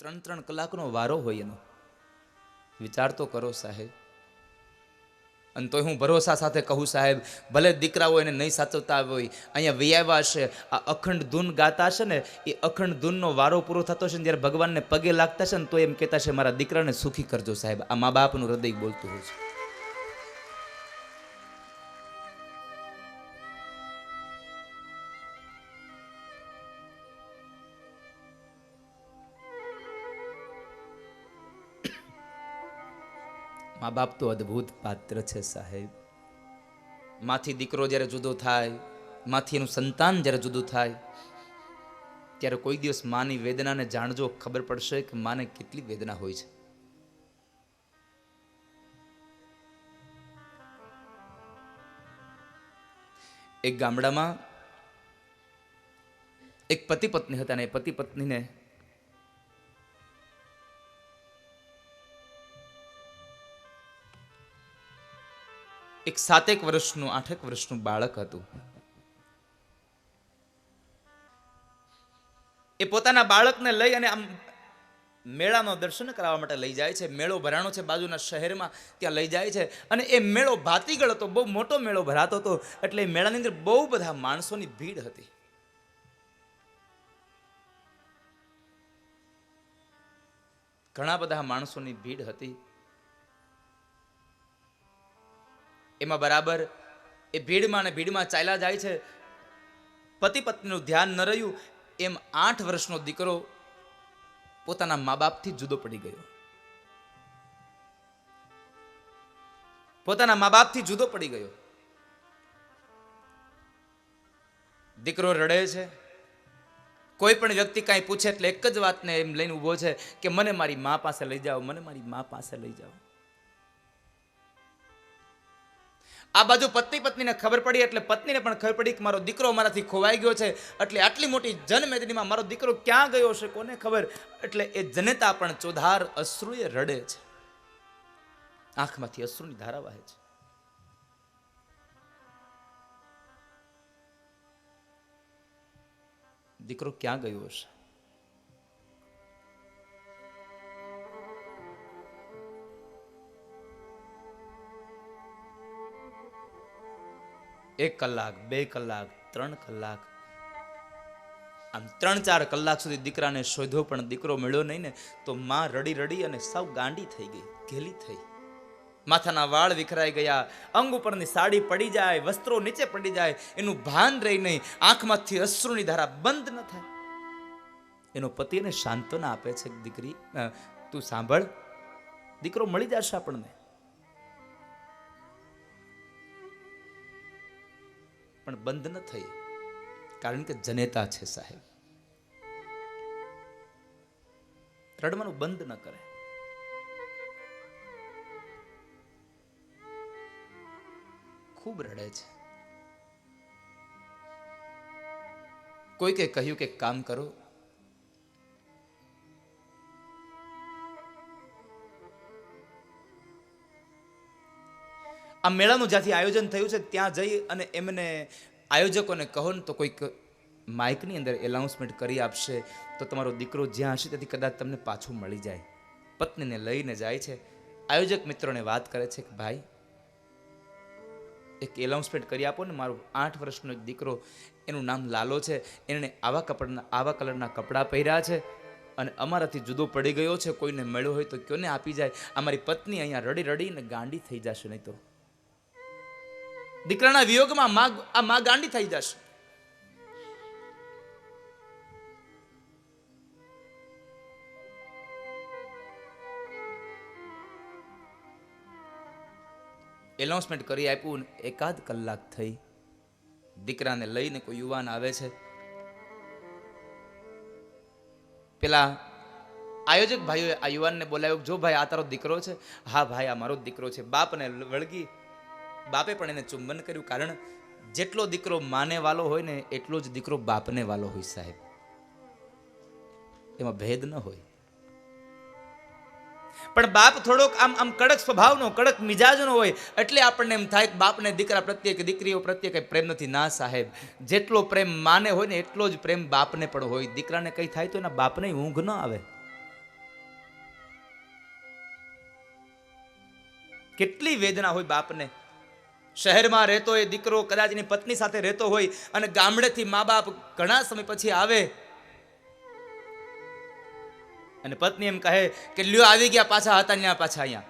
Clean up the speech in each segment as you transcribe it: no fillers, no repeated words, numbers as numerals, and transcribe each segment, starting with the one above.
3 કલાકનો વારો હોય એનો. વિચાર તો કરો સાહેબ. અને તોય હું ભરોસા સાથે કહું સાહેબ, ભલે દીકરાઓ એને નહીં સાચવતા હોય, અહીંયા વિયાવા હશે, આ અખંડ ધૂન ગાતા હશે ને, એ અખંડ ધૂનનો વારો પૂરો થતો હશે ને જ્યારે ભગવાનને પગે લાગતા છે ને તો એમ કહેતા છે મારા દીકરાને સુખી કરજો સાહેબ. આ મા બાપનું હૃદય બોલતું હોય છે. મા બાપ તો અદ્ભુત પાત્ર છે સાહેબ. માંથી દીકરો જ્યારે જુદો થાય, માંથી એનું સંતાન જ્યારે જુદું થાય, ત્યારે કોઈ દિવસ માની વેદનાને જાણજો, ખબર પડશે કે માને કેટલી વેદના હોય છે. એક ગામડામાં એક પતિ પત્ની હતા ને એ પતિ પત્નીને એક 7 વર્ષનું 8 વર્ષનું બાળક હતું. એ પોતાના બાળકને લઈ અને આમ મેળામાં દર્શન કરાવવા માટે લઈ જાય છે. મેળો ભરાણો છે બાજુના શહેરમાં, ત્યાં લઈ જાય છે. અને એ મેળો ભાતીગળ હતો, બહુ મોટો મેળો ભરાતો હતો. એટલે એ મેળાની અંદર બહુ બધા માણસોની ભીડ હતી. ઘણા બધા માણસોની ભીડ હતી. એમાં બરાબર એ ભીડમાં ને ભીડમાં ચાલ્યા જાય છે. પતિ પત્નીનું ધ્યાન ન રહ્યું, એમ 8 વર્ષનો દીકરો પોતાના મા બાપથી જુદો પડી ગયો. પોતાના મા બાપથી જુદો પડી ગયો. દીકરો રડે છે. કોઈ પણ વ્યક્તિ કાંઈ પૂછે એટલે એક જ વાતને એમ લઈને ઊભો છે કે મને મારી મા પાસે લઈ જાઓ, મને મારી મા પાસે લઈ જાઓ. આ બાજુ પતિ પત્નીને ખબર પડી એટલે પત્નીને પણ ખબર પડી કે મારો દીકરો મારાથી ખોવાઈ ગયો છે. એટલે આટલી મોટી જનમેદનીમાં મારો દીકરો ક્યાં ગયો છે કોને ખબર. એટલે એ જનેતા પણ ચોધાર અશ્રુએ રડે છે. આંખમાંથી અશ્રુની ધારા વહે છે. દીકરો ક્યાં ગયો હશે? એક કલાક, 2 કલાક, 3 કલાક, આમ 3-4 કલાક સુધી દીકરાને શોધ્યો પણ દીકરો મળ્યો નહીં ને તો માં રડી રડી અને સાવ ગાંડી થઈ ગઈ, ઘેલી થઈ. માથાના વાળ વિખરાઈ ગયા, અંગ ઉપરની સાડી પડી જાય, વસ્ત્રો નીચે પડી જાય, એનું ભાન રહી નહીં, આંખમાંથી અશ્રુની ધારા બંધ ન થાય. એનો પતિ એને સાંત્વના આપે છે, દીકરી તું સાંભળ, દીકરો મળી જશે આપણને. પણ બંધ ન થઈ, કારણ કે જનેતા છે સાહેબ. રડવાનું બંધ ન કરે. ખૂબ રડે છે. કોઈકે કહ્યું કે કામ કરો, આ મેળાનું જ્યાંથી આયોજન થયું છે ત્યાં જઈ અને એમને આયોજકોને કહો ને તો કોઈક માઇકની અંદર એનાઉન્સમેન્ટ કરી આપશે તો તમારો દીકરો જ્યાં હશે ત્યાંથી કદાચ તમને પાછો મળી જાય. પત્નીને લઈને જાય છે. આયોજક મિત્રોને વાત કરે છે કે ભાઈ એક એનાઉન્સમેન્ટ કરી આપો ને, મારો 8 વર્ષનો એક દીકરો, એનું નામ લાલો છે, એને આવા કલરના કપડાં પહેર્યા છે અને અમારાથી જુદો પડી ગયો છે, કોઈને મળ્યો હોય તો કોને આપી જાય. અમારી પત્ની અહીંયા રડી રડીને ગાંડી થઈ જશે, નહીં તો દીકરાના વિયોગમાં માં ગાંડી થઈ જશે. એનાઉન્સમેન્ટ કરી આપ્યું. 1 કલાક થઈ. દીકરાને લઈને કોઈ યુવાન આવે છે. પેલા આયોજક ભાઈઓએ આ યુવાનને બોલાવ્યો, જો ભાઈ આ તારો દીકરો છે? હા ભાઈ આ મારો જ દીકરો છે. બાપને વળગી, બાપે પણ એને ચુંબન કર્યું. કારણ જેટલો દીકરો માને વાલો હોય ને એટલો જ દીકરો બાપને વાલો હોય સાહેબ. એમાં ભેદ ન હોય. પણ બાપ થોડોક આમ કડક સ્વભાવનો, કડક મિજાજનો હોય એટલે આપણને એમ થાય કે બાપને દીકરા પ્રત્યે કે દીકરીઓ પ્રત્યે કઈ પ્રેમ નથી. ના સાહેબ, જેટલો પ્રેમ માને હોય ને એટલો જ પ્રેમ બાપને પણ હોય. દીકરાને કઈ થાય તો એના બાપને ઊંઘ ન આવે. કેટલી વેદના હોય બાપને. શહેરમાં રહેતો એ દીકરો કદાચ એની પત્ની સાથે રહેતો હોય અને ગામડેથી મા બાપ ઘણા સમય પછી આવે અને પત્ની એમ કહે કે લ્યો આવી ગયા પાછા હતા ત્યાં પાછા અહીંયા.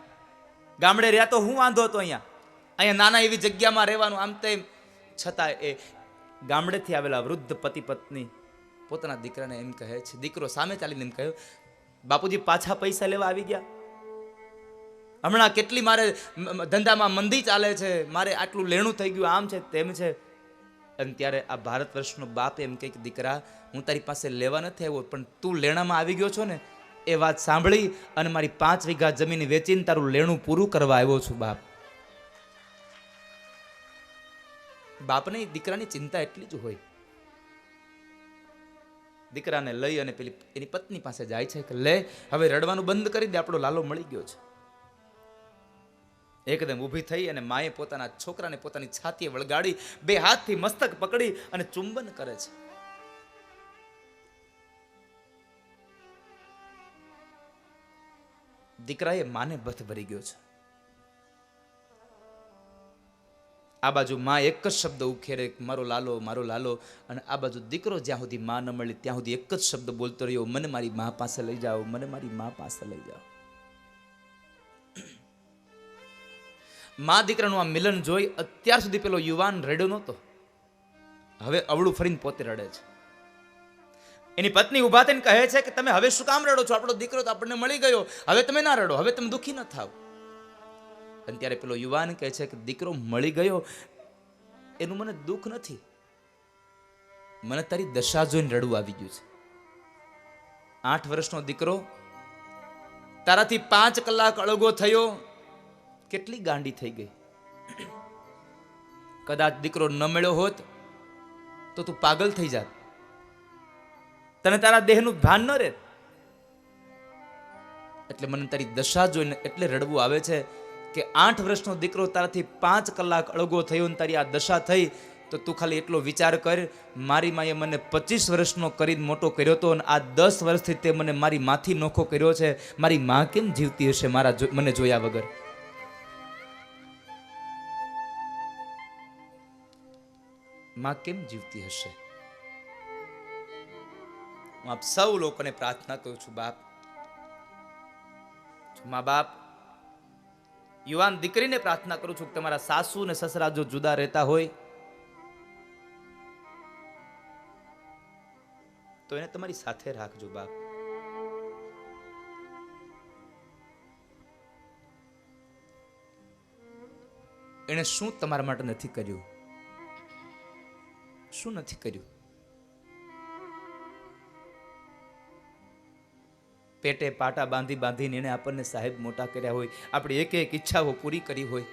ગામડે રહ્યા તો હું વાંધો હતો, અહીંયા નાના એવી જગ્યામાં રહેવાનું આમ તેમ. છતાં એ ગામડેથી આવેલા વૃદ્ધ પતિ પત્ની પોતાના દીકરાને એમ કહે છે, દીકરો સામે ચાલીને એમ કહ્યું, બાપુજી પાછા પૈસા લેવા આવી ગયા? હમણાં કેટલી મારે ધંધામાં મંદી ચાલે છે, મારે આટલું લેણું થઈ ગયું, આમ છે તેમ છે. અને ત્યારે આ ભારત વર્ષનો બાપ એમ કહે કે દીકરા, હું તારી પાસે લેવા નથી આવ્યો, પણ તું લેણામાં આવી ગયો છો ને, એ વાત સાંભળી અને મારી 5 વીઘા જમીન વેચીને તારું લેણું પૂરું કરવા આવ્યો છું બાપ. બાપને દીકરાની ચિંતા એટલી જ હોય. દીકરાને લઈ અને પેલી એની પત્ની પાસે જાય છે કે લે હવે રડવાનું બંધ કરી દે, આપણો લાલો મળી ગયો છે. એકદમ ઊભી થઈ અને માએ પોતાના છોકરાને પોતાની છાતીએ વળગાડી 2 હાથથી મસ્તક પકડી અને ચુંબન કરે છે. દીકરાએ માને બથ ભરી ગયો છે. આ બાજુ માં એક જ શબ્દ ઉખેરે, મારો લાલો, મારો લાલો. અને આ બાજુ દીકરો જ્યાં સુધી માં ન મળી ત્યાં સુધી એક જ શબ્દ બોલતો રહ્યો, મને મારી માં પાસે લઈ જાઓ, મને મારી માં પાસે લઈ જાઓ. માં દીકરાનું આ મિલન જોઈ અત્યાર સુધી પેલો યુવાન રડ્યો નહોતો, હવે અવળું ફરીને પોતે રડે છે. એની પત્ની ઉભા થઈને કહે છે કે તમે હવે શું કામ રડો છો? આપણો દીકરો તો આપણને મળી ગયો, હવે તમે ના રડો, હવે તમે દુઃખી ન થાવ. અને ત્યારે પેલો યુવાન કહે છે કે દીકરો મળી ગયો એનું મને દુઃખ નથી, મને તારી દશા જોઈને રડવું આવી ગયું છે. 8 વર્ષનો દીકરો તારાથી 5 કલાક અળગો થયો, કેટલી ગાંડી થઈ ગઈ. કદાચ દીકરો ન મળ્યો હોત તો તું પાગલ થઈ જાત, તને તારા દેહનું ભાન ન રહે. એટલે મને તારી દશા જોઈને એટલે રડવું આવે છે કે 8 વર્ષનો દીકરો તારાથી 5 કલાક અળગો થયો ને તારી આ દશા થઈ, તો તું ખાલી એટલો વિચાર કર, મારી માએ મને 25 વર્ષનો કરીને મોટો કર્યો હતો અને આ 10 વર્ષથી તે મને મારી માથી નોખો કર્યો છે. મારી માં કેમ જીવતી હશે મને જોયા વગર? માં કેમ જીવતી હશે? હું આપ સૌ લોકોને પ્રાર્થના કરું છું, બાપ, મા બાપ, યુવાન દીકરીને પ્રાર્થના કરું છું કે તમારા સાસુ અને સસરા જો જુદા રહેતા હોય તો એને તમારી સાથે રાખજો બાપ. એને શું તમારા માટે નથી કર્યું? શું નથી કર્યું? પેટે પાટા બાંધી બાંધીને એને આપણને સાહેબ મોટા કર્યા હોય, આપણી એક એક ઈચ્છાઓ પૂરી કરી હોય.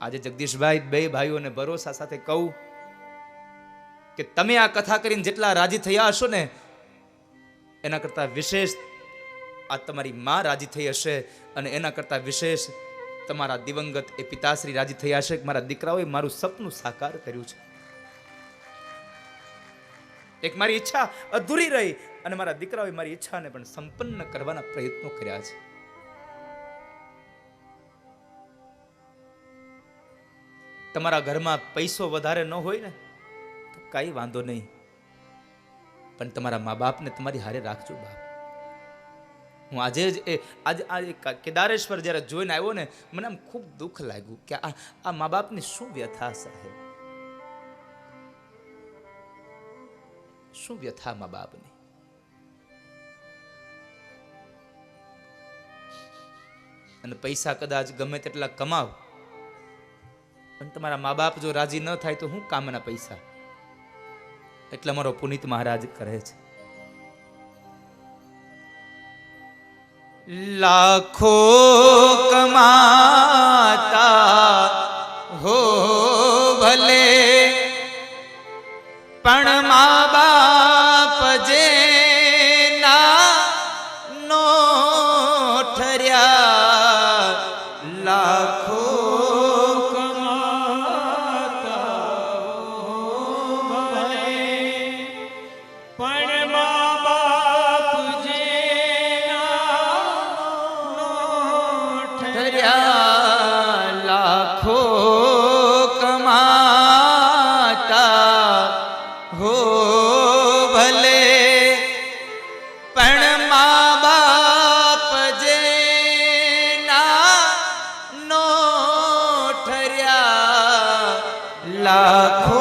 આજે જગદીશભાઈ 2 ભાઈઓને ભરોસા સાથે કહું કે તમે આ કથા કરીને જેટલા રાજી થયા હશો ને એના કરતા વિશેષ આ તમારી માં રાજી થઈ હશે, અને એના કરતા વિશેષ તમારા દિવંગત એ પિતાશ્રી રાજી થયા હશે કે મારા દીકરાઓએ મારું સપનું સાકાર કર્યું છે. એક મારી ઈચ્છા અધૂરી રહી અને મારા દીકરાઓએ મારી ઈચ્છાને પણ સંપન્ન કરવાના પ્રયત્નો કર્યા છે. તમારા ઘરમાં પૈસો વધારે ન હોય ને તો કઈ વાંધો નહીં, પણ તમારા મા બાપને તમારી હારે રાખજો બાપ. હું આજે કેદારેશ્વર જ્યારે જોઈને આવ્યો ને મને આમ ખૂબ દુઃખ લાગ્યું કે આ મા બાપની શું વ્યથા સાહેબ, શું વ્યથા મા બાપની. અને પૈસા કદાચ ગમે તેટલા કમાવ પણ તમારા મા બાપ જો રાજી ન થાય તો શું કામના પૈસા? એટલે અમારો પુનિત મહારાજ કહે છે, લાખો કમાતા હો ભલે પણ મા બાપ જે ના નો ઠર્યા, લાખો લાખો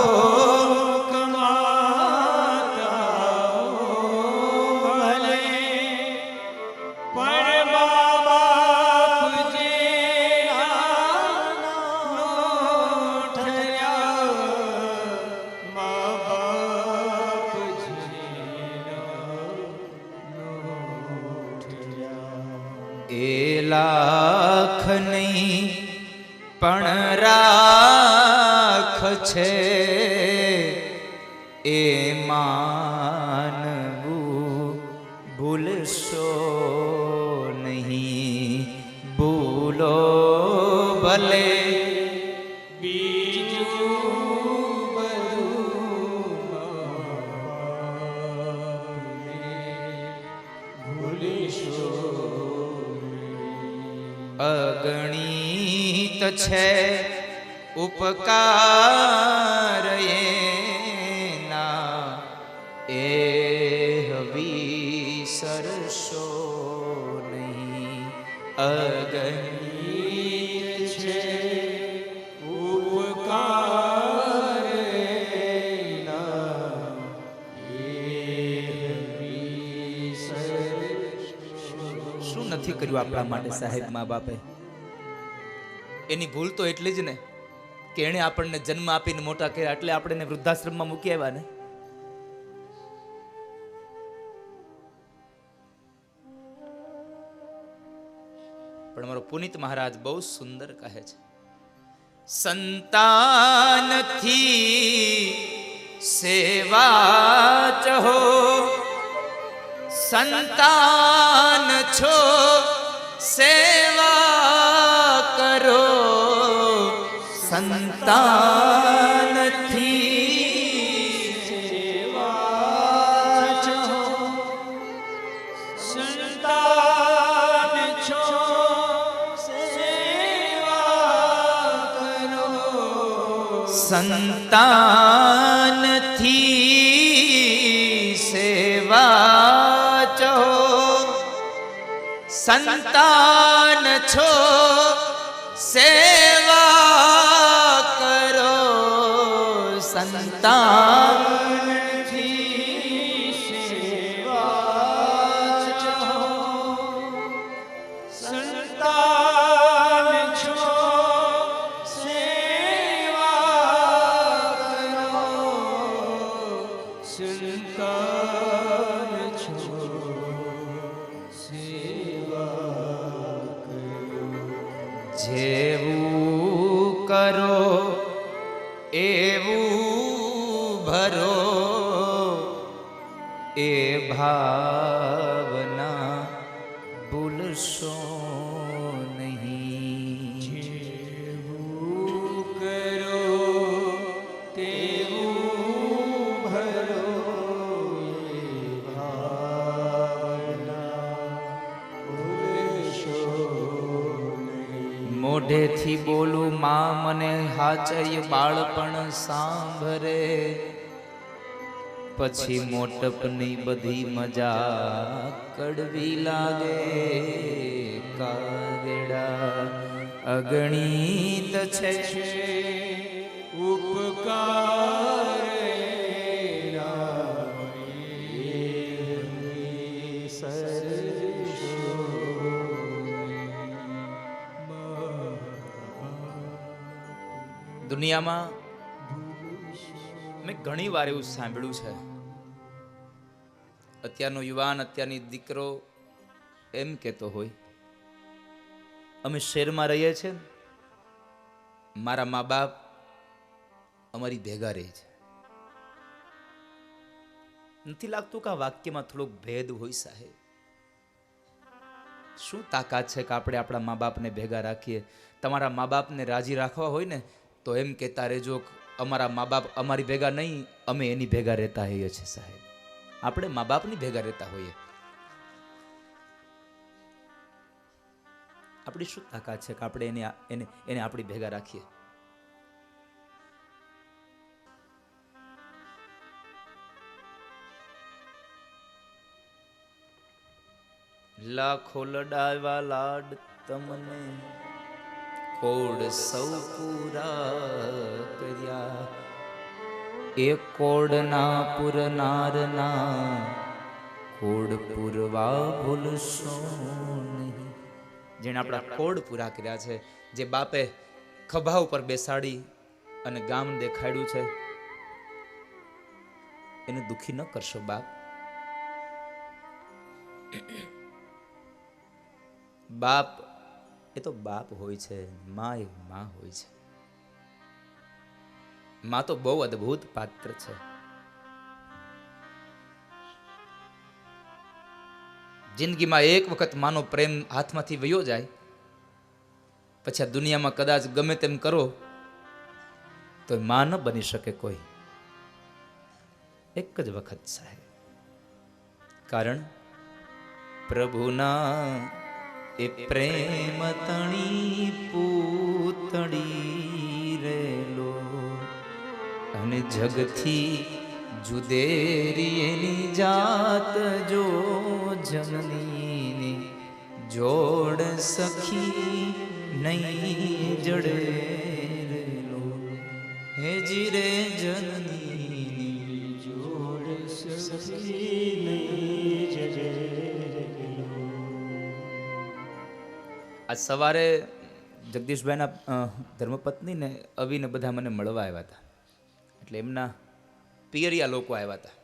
લાખ નહીં પણ રાખ છે એ માનવું ભૂલશો નહીં ભૂલો ભલે અગણિત છે ઉપકાર એના એ વિસરશો નહીં અગણિત છે ઉપકાર એના એ વિસરશો. શું નથી કર્યું આપણા માટે સાહેબ મા બાપે? એની ભૂલ તો એટલી જ ને કે એણે આપણને જન્મ આપીને મોટા કર્યા એટલે આપણે વૃદ્ધાશ્રમમાં મૂકી આવ્યા ને. પણ મારો પુનિત મહારાજ બહુ સુંદર કહે છે, સંતાનથી સેવા ચહો, સંતાન છો સેવા કરો, સંતાનથી સેવા ચહો, સંતાન છો સેવા કરો, સંતાનથી સેવા ચહો, સંતાન છો સેવા કરો, સંતાનથી સેવા ચહો, સંતાન છો સેવા કરો, સંતાન છો જેવું કરો એવું ભરો, એ ભાવના ભૂલશો નહીં. જેવું કરો તેવું ભરો, એ ભાવના ભૂલશો. મોઢેથી બોલું માં મને હાચય બાળપણ સાંભરે, પછી મોટપની બધી મજા કડવી લાગે. કાગડા અગણિત છે ઉપકાર દુનિયામાં મેં ઘણી વાર એવું સાંભળ્યું છે, અત્યારનો યુવાન અત્યારની દીકરો એમ કહેતો હોય, અમે શહેરમાં રહીએ છીએ, મારા મા બાપ અમારી ભેગા રહે છે. નથી લાગતું કે આ વાક્યમાં થોડોક ભેદ હોય સાહેબ? શું તાકાત છે કે આપણે આપણા મા બાપને ભેગા રાખીએ? તમારા મા બાપને રાજી રાખવા હોય ને તો એમ કહેતા રહેજો, અમારા મા બાપ અમારી ભેગા નહીં, અમે એની ભેગા રહેતા હોઈએ છીએ સાહેબ. આપણે મા બાપની ભેગા રહેતા હોઈએ. આપણી શું તાકાત છે કે આપણે એને આપણી ભેગા રાખીએ? લાખો લડાવ્યા લાડ તમને કોડ સૌ પૂરા કર્યા, એ કોડના પુરનારના કોડ પૂરવા ભૂલશો નહીં. જેણે આપણા કોડ પૂરા કર્યા છે, જે બાપે ખભા ઉપર બેસાડી અને ગામ દેખાડ્યું છે, એને દુખી ન કરશો બાપ. બાપ એ તો બાપ હોય છે, માં એ માં હોય છે. માં તો બહુ અદ્ભુત પાત્ર છે. જિંદગીમાં એક વખત માનો પ્રેમ હાથમાંથી વયો જાય, પછી આ દુનિયામાં કદાચ ગમે તેમ કરો તો માં ન બની શકે કોઈ. એક જ વખત સાહેબ. કારણ પ્રભુના એ પ્રેમ તણી પૂતળી રેલો, અને જગથી જુદેરી એની જાત જો જનની જોડ સખી નહીં જડે રેલો, હે જીરે જનની જોડ સખી નહીં જડે. આજ સવારે જગદીશભાઈના ધર્મપત્નીને અવીને બધા મને મળવા આવ્યા હતા. એટલે એમના પિયરિયા લોકો આવ્યા હતા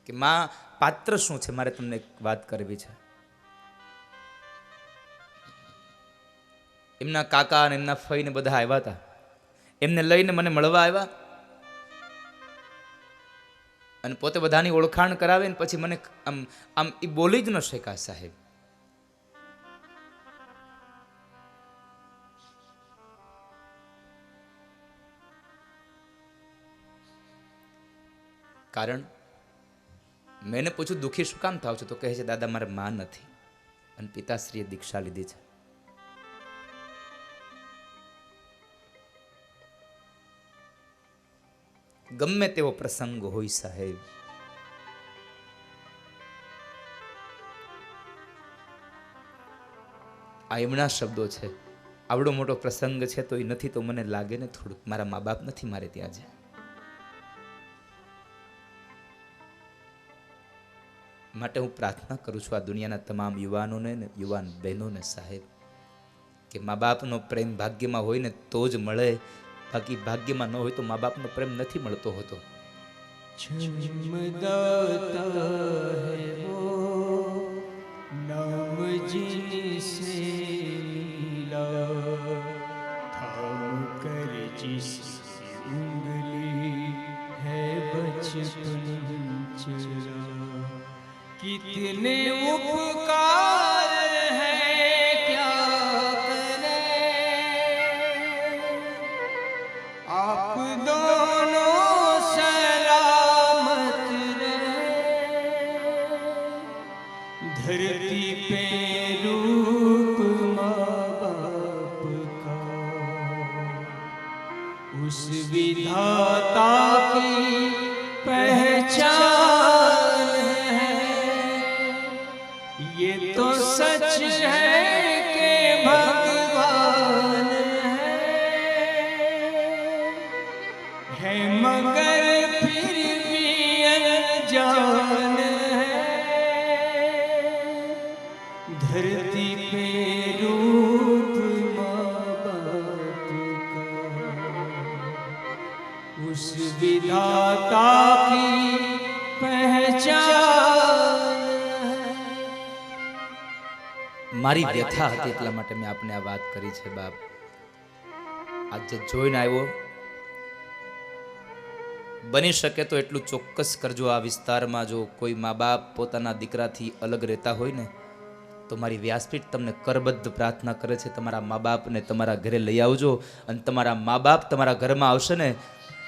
કે માં પાત્ર શું છે, મારે તમને એક વાત કરવી છે. એમના કાકા અને એમના ફઈને બધા આવ્યા હતા. એમને લઈને મને મળવા આવ્યા અને પોતે બધાની ઓળખાણ કરાવે ને પછી મને આમ આમ એ બોલી જ ન શક્યા સાહેબ. કારણ મેં પૂછ્યું દુઃખી શું કામ થાવ છો? તો કહે છે દાદા મારે માં નથી અને પિતાશ્રીએ દીક્ષા લીધી છે. ગમે તેવો પ્રસંગ હોય સાહેબ, આ એમના શબ્દો છે. આવડો મોટો પ્રસંગ છે તો એ નથી તો મને લાગે ને થોડુંક મારા મા બાપ નથી મારે ત્યાં છે. માટે હું પ્રાર્થના કરું છું આ દુનિયાના તમામ યુવાનોને ને યુવાન બહેનોને સાહેબ, કે મા બાપનો પ્રેમ ભાગ્યમાં હોય ને તો જ મળે, બાકી ભાગ્યમાં ન હોય તો મા બાપનો પ્રેમ નથી મળતો હોતો. कितने उपकार हैं क्या करें, आप दोनों सलामत रहे, धरती पे रूप माँ बाप का, उस विधाता की पहचान ये तो सच है कि भगवान है मगर फिर भी अनजान है, धरती पे रूप माँ बाप का, उस विधाता की पहचान. મારી વ્યથા હતી એટલા માટે મેં આપને આ વાત કરી છે બાપ. આજે જોઈને આવ્યો, બની શકે તો એટલું ચોક્કસ કરજો આ વિસ્તારમાં જો કોઈ મા બાપ પોતાના દીકરાથી અલગ રહેતા હોય ને તો મારી વ્યાસપીઠ તમને કરબદ્ધ પ્રાર્થના કરે છે, તમારા મા બાપને તમારા ઘરે લઈ આવજો. અને તમારા મા બાપ તમારા ઘરમાં આવશે ને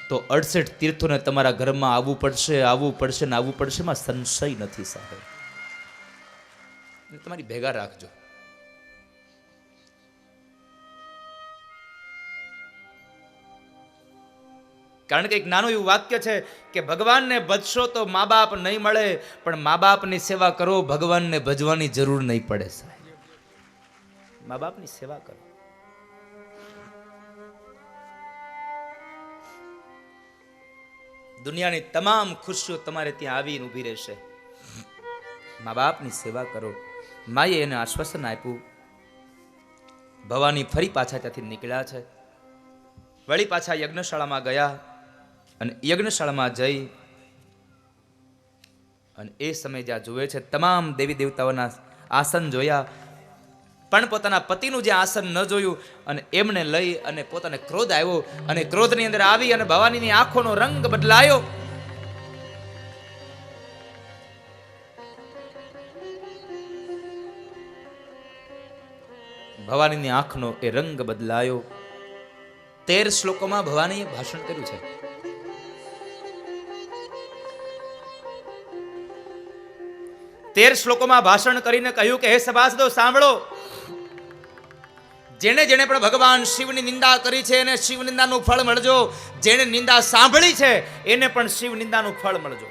તો 68 તીર્થોને તમારા ઘરમાં આવવું પડશે ને આવવું પડશે, એમાં સંશય નથી સાહેબ. તમારી ભેગા રાખજો. કારણ કે એક નાનું એવું વાક્ય છે કે ભગવાનને ભજશો તો મા બાપ નહીં મળે, પણ મા બાપની સેવા કરો ભગવાનને ભજવાની જરૂર નહીં પડે સાહેબ. મા બાપની સેવા કરો. દુનિયાની તમામ ખુશીઓ તમારે ત્યાં આવીને ઊભી રહેશે. મા બાપની સેવા કરો. માએ એને આશ્વાસન આપ્યું. ભવાની ફરી પાછા ત્યાંથી નીકળ્યા છે. વળી પાછા યજ્ઞશાળામાં ગયા અને યજ્ઞશાળામાં જઈ અને એ સમય જ્યાં જુએ છે તમામ દેવી દેવતાઓના આસન જોયા, પણ પોતાના પતિનું જે આસન ન જોયું અને એમને લઈ અને પોતાને ક્રોધ આવ્યો અને ક્રોધની અંદર આવી અને ભવાનીની આંખોનો રંગ બદલાયો. ભવાનીની આંખનો એ રંગ બદલાયો. 13 શ્લોકોમાં ભવાનીએ ભાષણ કર્યું છે. તેર શ્લોકોમાં ભાષણ કરીને કહ્યું કે હે સભાસદો સાંભળો, જેણે જેણે પણ ભગવાન શિવની નિંદા કરી છે એને શિવ નિંદાનું ફળ મળજો. જેણે નિંદા સાંભળી છે એને પણ શિવ નિંદાનું ફળ મળજો.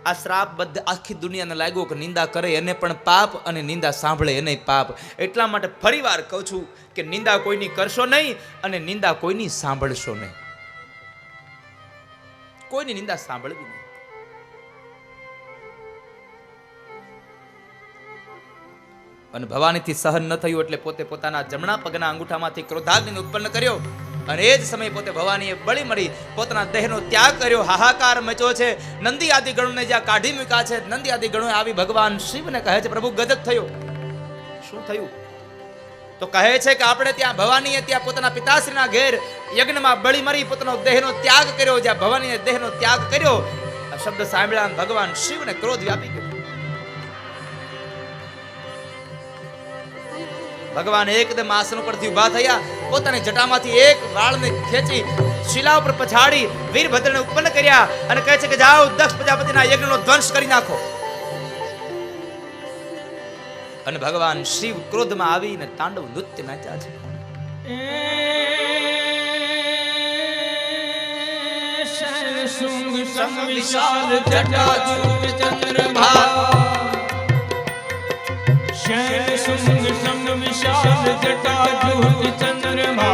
આ શ્રાપબદ્ધ આખી દુનિયાને લાગ્યો કે નિંદા કરે એને પણ પાપ અને નિંદા સાંભળે એને પાપ. એટલા માટે ફરીવાર કહું છું કે નિંદા કોઈની કરશો નહીં અને નિંદા કોઈની સાંભળશો નહીં. કોઈની નિંદા સાંભળવી નહીં. અને ભવાનીથી સહન ન થયું એટલે પોતે પોતાના જમણા પગના અંગૂઠામાંથી ક્રોધાગ્નિ ઉત્પન્ન કર્યો અને એ જ સમયે પોતે ભવાનીએ બળી મળી પોતાના દેહનો ત્યાગ કર્યો. હાહાકાર મચ્યો છે. નંદી આદિ ગણોને જ્યાં કાઢી મૂક્યા છે, નંદી આદિ ગણોએ આવી ભગવાન શિવને કહે છે પ્રભુ ગજબ થયો. શું થયું? તો કહે છે કે આપણે ત્યાં ભવાનીએ ત્યાં પોતાના પિતાશ્રીના ઘેર યજ્ઞમાં બળી મરી પોતાનો દેહનો ત્યાગ કર્યો. જ્યાં ભવાનીએ દેહનો ત્યાગ કર્યો, આ શબ્દ સાંભળ્યા ભગવાન શિવને ક્રોધ વ્યાપી ગયો. ભગવાન એકદમ આસન ઉપરથી ઉભા થયા, પોતાની જટામાંથી એક વાળને ખેંચી શિલા ઉપર પછાડી વીરભદ્રને ઉત્પન્ન કર્યા અને કહે છે કે જાઓ દક્ષ પ્રજાપતિના યજ્ઞનો ધ્વંસ કરી નાખો. અને ભગવાન શિવ ક્રોધમાં આવીને તાંડવ નૃત્ય નાચ્યા છે. વિશાલ જટાજૂટ ચંદ્રભા विशाल जटाजूट चंद्रमा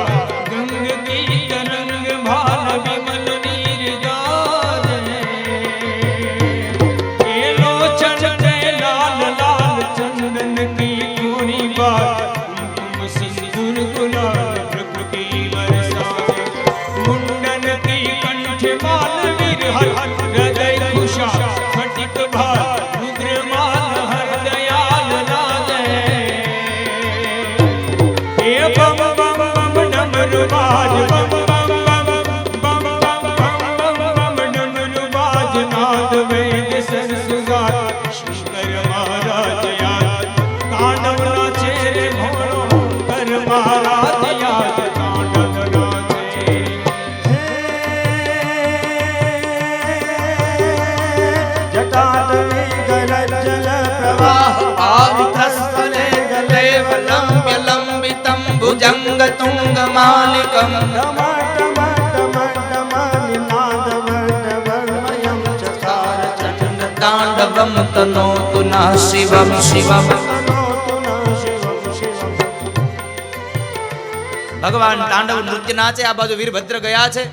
गंग की तरंग भाल विमल नीर गारे ए लोचन लाल लाल चंदन की पूरी बात कुमकुम सिंदूर गुलाल प्रभु की बरसात मुंडन की कंठ माल विरह हृदय कुशा फटिक भाल रुद्र माल हर दयाल लागे बम बम बम डमरू बाज बम बम बम बम बम बम डमरू बाज नाद वेद सरसुगार शंकर महाराज याद तांडव नाचे रे भोलो कर महाराज याद तांडव नाचे जटाटवी गरजल प्रवाह आवितस्थले गलेव लंब्य लंबितं भुजंग तुंग मालिकं तांडवं तनोतु न शिवं शिवं. ભગવાન તાંડવ નૃત્ય નાચે. આ બાજુ વીરભદ્ર ગયા છે.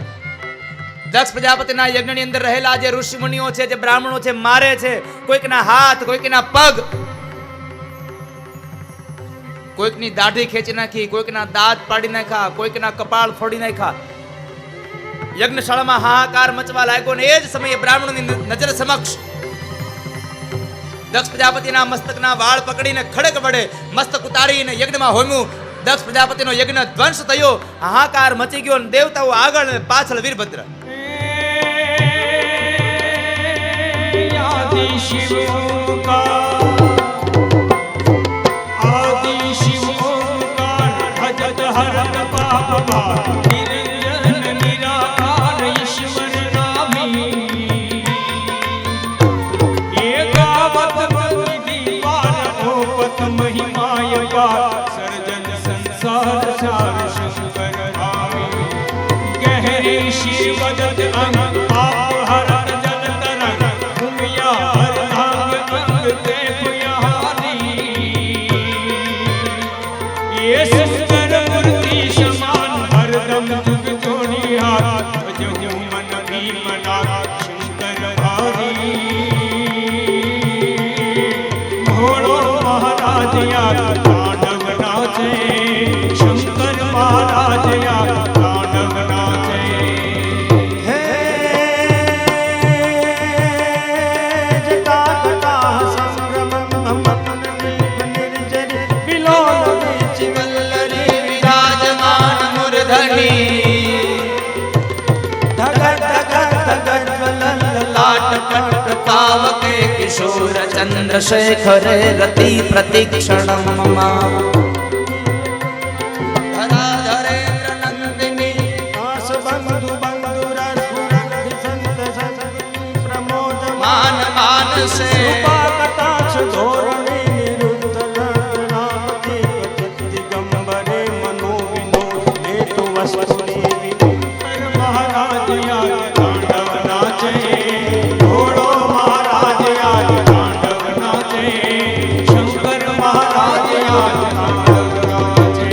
દક્ષ પ્રજાપતિના યજ્ઞની અંદર રહેલા જે ઋષિ મુનિઓ છે, જે બ્રાહ્મણો છે, મારે છે. કોઈકના હાથ, કોઈકના પગ, કોઈકની દાઢી ખેંચી નાખી, કોઈકના દાંત પાડી નાખ્યા, કોઈકના કપાળ ફોડી નાખ્યા. યજ્ઞશાળામાં હાહાકાર મચવા લાગ્યો ને એ જ સમયે બ્રાહ્મણોની નજર સમક્ષ દક્ષ પ્રજાપતિના મસ્તકના વાળ પકડીને ખડક વડે મસ્તક ઉતારીને યજ્ઞમાં હોમ્યું. દક્ષ પ્રજાપતિનો યજ્ઞ ધ્વંસ થયો. હાહાકાર મચી ગયો. દેવતાઓ આગળ અને પાછળ વીરભદ્ર. આદિ શિવ भजत हरत पाप निरंजन निराकार ईश्वर नामी एकावत दीवार ओपत महिमाय पार सर्जन संसार सार शंकर नामी गहरे शिव जद अंग पाप हरत जन तरंग भूमिया हर अंग अंग ते पुयारी પાવકે કિશોર ચંદ્રશેખરે રતિ પ્રતિક્ષણમ મમ ધરાધરેન્દ્ર નંદિની આસ બંધુ બંધુ રસપુરંધ સંત સંત પ્રમોદ માન માનસે કૃપા કટાક્ષ ધોરણે નિરુદ્ધ નામતે દિગંબરે મનો વિનોદ હેતુ વસ્તુની વિનોદ મહારાજ આજ તાંડવ નાચે ઘોડો મહારાજ આજ તાંડવ નાચે શંકર મહારાજ આજ તાંડવ નાચે.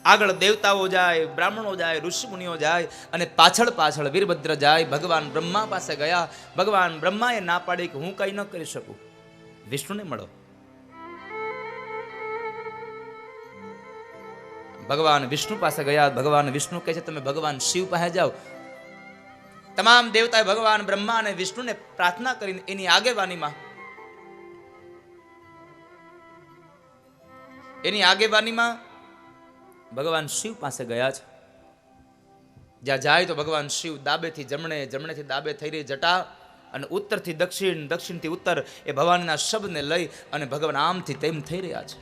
આગળ દેવતાઓ જાય, બ્રાહ્મણો જાય, ઋષિ મુનિઓ જાય અને પાછળ પાછળ વીરભદ્ર જાય. ભગવાન બ્રહ્મા પાસે ગયા. ભગવાન બ્રહ્માએ ના પાડી કે હું કઈ ન કરી શકું, વિષ્ણુને મળો. ભગવાન વિષ્ણુ પાસે ગયા. ભગવાન વિષ્ણુ કહે છે તમે ભગવાન શિવ પાસે જાઓ. તમામ દેવતાએ ભગવાન બ્રહ્મા અને વિષ્ણુને પ્રાર્થના કરીને એની આગેવાનીમાં ભગવાન શિવ પાસે ગયા છે. જ્યાં જાય તો ભગવાન શિવ ડાબેથી જમણે, જમણેથી ડાબે થઈ રહી જટા અને ઉત્તરથી દક્ષિણ, દક્ષિણથી ઉત્તર એ ભગવાનના શબ્દને લઈ અને ભગવાન આમથી તેમ થઈ રહ્યા છે.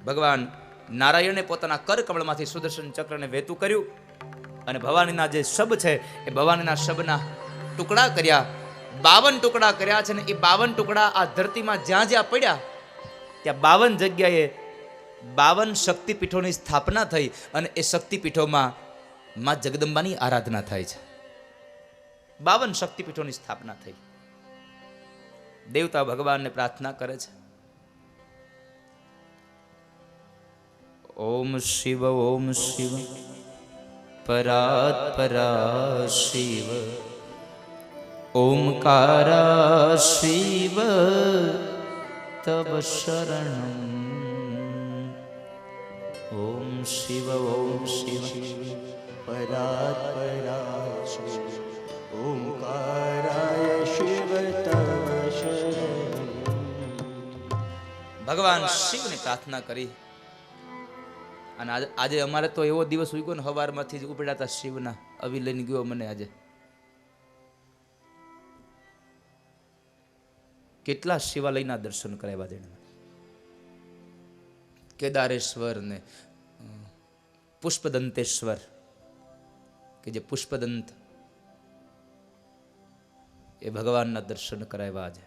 ભગવાન નારાયણે પોતાના કરકમળમાંથી સુદર્શન ચક્રને વહેતું કર્યું અને ભવાનીના જે શબ છે એ ભવાનીના શબના ટુકડા કર્યા. 52 ટુકડા કર્યા છે ને એ 52 ટુકડા આ ધરતીમાં જ્યાં જ્યાં પડ્યા ત્યાં 52 જગ્યાએ 52 શક્તિપીઠોની સ્થાપના થઈ અને એ શક્તિપીઠોમાં માં જગદંબાની આરાધના થાય છે. 52 શક્તિપીઠોની સ્થાપના થઈ. દેવતા ભગવાનને પ્રાર્થના કરે છે, ઓમ શિવ પરાત પરા શિવ ઓમકારા શિવ તબ શરણમ. ઓમ શિવ પરાત પરા શિવ ઓમકારાય શિવ તવ શરણમ. ભગવાન શિવને પ્રાર્થના કરી. અને આજે અમારે તો એવો દિવસ ઉગ્યો ને સવારમાંથી જ ઉપડ્યા શિવના અવી લઈને ગયો મને. આજે કેટલા શિવાલયના દર્શન કરાવ્યા છે. કેદારેશ્વર ને પુષ્પદંતેશ્વર કે જે પુષ્પદંત એ ભગવાનના દર્શન કરાવ્યા છે.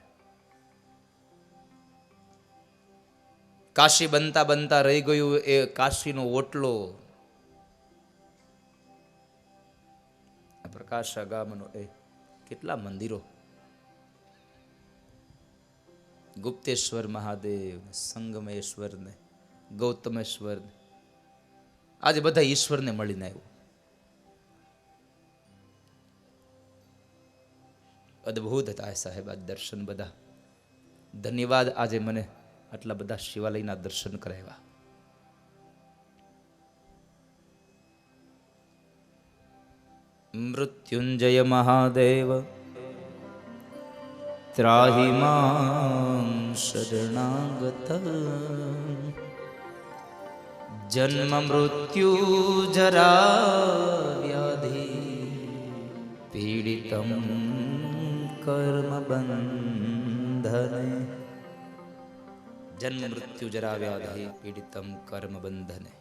કાશી બનતા બનતા રહી ગયું એ કાશીનો ઓટલો, પ્રકાશા ગામનો એ કેટલા મંદિરો, ગુપ્તેશ્વર મહાદેવ, સંગમેશ્વર ને ગૌતમેશ્વર, આજે બધા ઈશ્વરને મળીને આવ્યું. અદ્ભુત હતા સાહેબ આ દર્શન બધા. ધન્યવાદ આજે મને આટલા બધા શિવાલયના દર્શન કરાવ્યા. મૃત્યુંજય મહાદેવ ત્રાહિ માં શરણાગત જન્મ મૃત્યુ જરા વ્યાધિ પીડિતમ કર્મ બંધને. જન્મ મૃત્યુ જરા વ્યાધિ પીડિતમ કર્મ બંધને.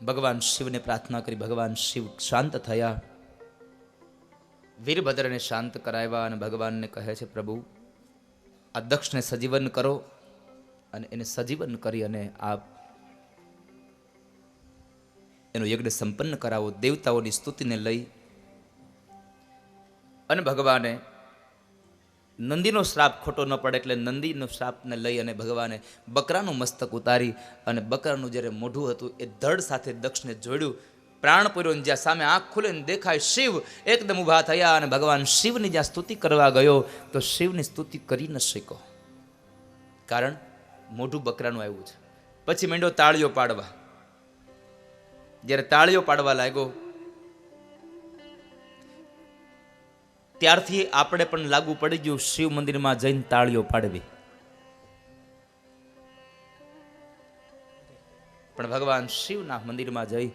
ભગવાન શિવને પ્રાર્થના કરી. ભગવાન શિવ શાંત થયા, વીરભદ્રને શાંત કરાવ્યા અને ભગવાનને કહે છે, પ્રભુ આ દક્ષને સજીવન કરો અને એને સજીવન કરી અને આપ એનો યજ્ઞ સંપન્ન કરાવો. દેવતાઓની સ્તુતિને લઈ અને ભગવાને નંદીનો શ્રાપ ખોટો ન પડે એટલે નંદીનો શ્રાપને લઈ અને ભગવાને બકરાનું મસ્તક ઉતારી અને બકરાનું જ્યારે મોઢું હતું એ ધડ સાથે દક્ષને જોડ્યું. પ્રાણ પૂર્યો જ્યાં સામે આંખ ખુલે ને દેખાય શિવ એકદમ ઊભા થયા અને ભગવાન શિવની જ્યાં સ્તુતિ કરવા ગયો તો શિવની સ્તુતિ કરી ન શક્યો, કારણ મોઢું બકરાનું આવ્યું છે. પછી માંડ્યો તાળીઓ પાડવા. જ્યારે તાળીઓ પાડવા લાગ્યો ત્યારથી આપણે પણ લાગુ પડી ગયું શિવ મંદિરમાં જઈને તાળીઓ પાડવી. પણ ભગવાન શિવના મંદિરમાં જઈ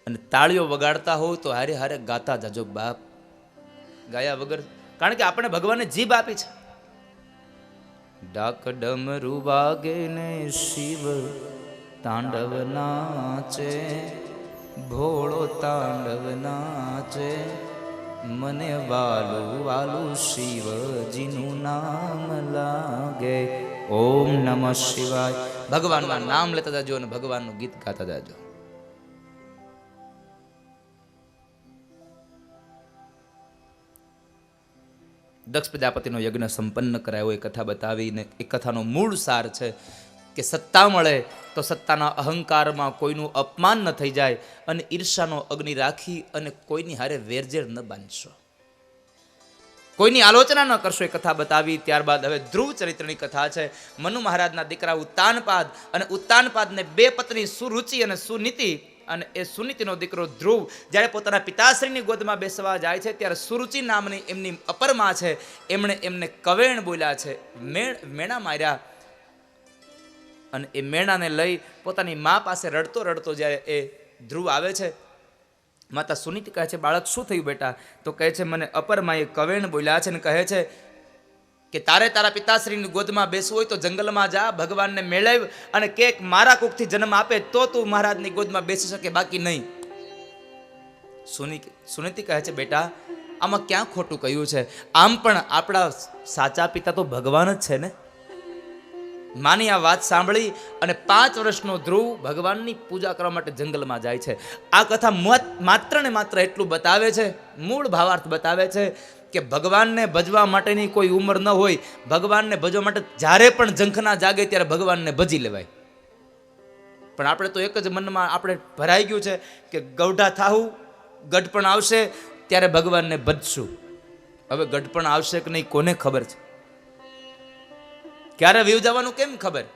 અને તાળીઓ વગાડતા હોય તો હારે હારે ગાતા જાજો બાપ. ગાયા વગર, કારણ કે આપણે ભગવાનને જીભ આપી છે. ડાક ડમરૂ વાગે ને શિવ તાંડવ નાચે, ભોળો તાંડવ નાચે, મને વાલું વાલું શિવજીનું નામ લાગે. ઓમ નમઃ શિવાય. ભગવાનના નામ લેતા જાજો અને ભગવાનનું ગીત ગાતા જાજો. દક્ષ પ્રજાપતિનો યજ્ઞ સંપન્ન કરાયો એ કથા બતાવીને એ કથાનો મૂળ સાર છે કે સત્તા મળે તો સત્તાના અહંકારમાં કોઈનું અપમાન ન થઈ જાય અને ઈર્ષાનો અગ્નિ રાખી અને કોઈની હારે વેરઝેર ન બાંધશો, કોઈની આલોચના ન કરશો. એ કથા બતાવી. ત્યારબાદ હવે ધ્રુવ ચરિત્રની કથા છે. મનુ મહારાજના દીકરા ઉત્તાનપાદ અને ઉત્તાનપાદને બે પત્ની સુરુચિ અને સુનીતિ, અને એ સુનીતિનો દીકરો ધ્રુવ જ્યારે પોતાના પિતાશ્રીની ગોદમાં બેસવા જાય છે ત્યારે સુરુચિ નામની એમની અપરમાં છે, એમણે એમને કવેણ બોલ્યા છે, મેણા માર્યા. અને એ મેણાને લઈ પોતાની મા પાસે રડતો રડતો જ્યારે એ ધ્રુવ આવે છે, માતા સુનીતિ કહે છે, બાળક શું થયું બેટા? તો કહે છે, મને અપરમાં એ કવેણ બોલ્યા છે અને કહે છે કે તારે તારા પિતાશ્રીની ગોદમાં બેસવું હોય તો જંગલમાં જા, ભગવાનને મેળવ અને કે મારા કુખથી જન્મ આપે તો તું મહારાજની ગોદમાં બેસી શકે, બાકી નહીં. સુનીતિ કહે છે, બેટા આમાં ક્યાં ખોટું કહ્યું છે? આમ પણ આપણા સાચા પિતા તો ભગવાન જ છે ને. માની આ વાત સાંભળી અને 5 વર્ષનો ધ્રુવ ભગવાનની પૂજા કરવા માટે જંગલમાં જાય છે. આ કથા માત્ર ને માત્ર એટલું બતાવે છે, મૂળ ભાવાર્થ બતાવે છે કે ભગવાનને ભજવા માટેની કોઈ ઉંમર ન હોય. ભગવાનને ભજવા માટે જ્યારે પણ ઝંખના જાગે ત્યારે ભગવાનને ભજી લેવાય. પણ આપણે તો એક જ મનમાં આપણે ભરાઈ ગયું છે કે ગૌઢા થાવું, ગઢપણ આવશે ત્યારે ભગવાનને ભજશું. હવે ગઢપણ આવશે કે નહીં કોને ખબર છે? ક્યારે વ્યુ જવાનું કેમ ખબર?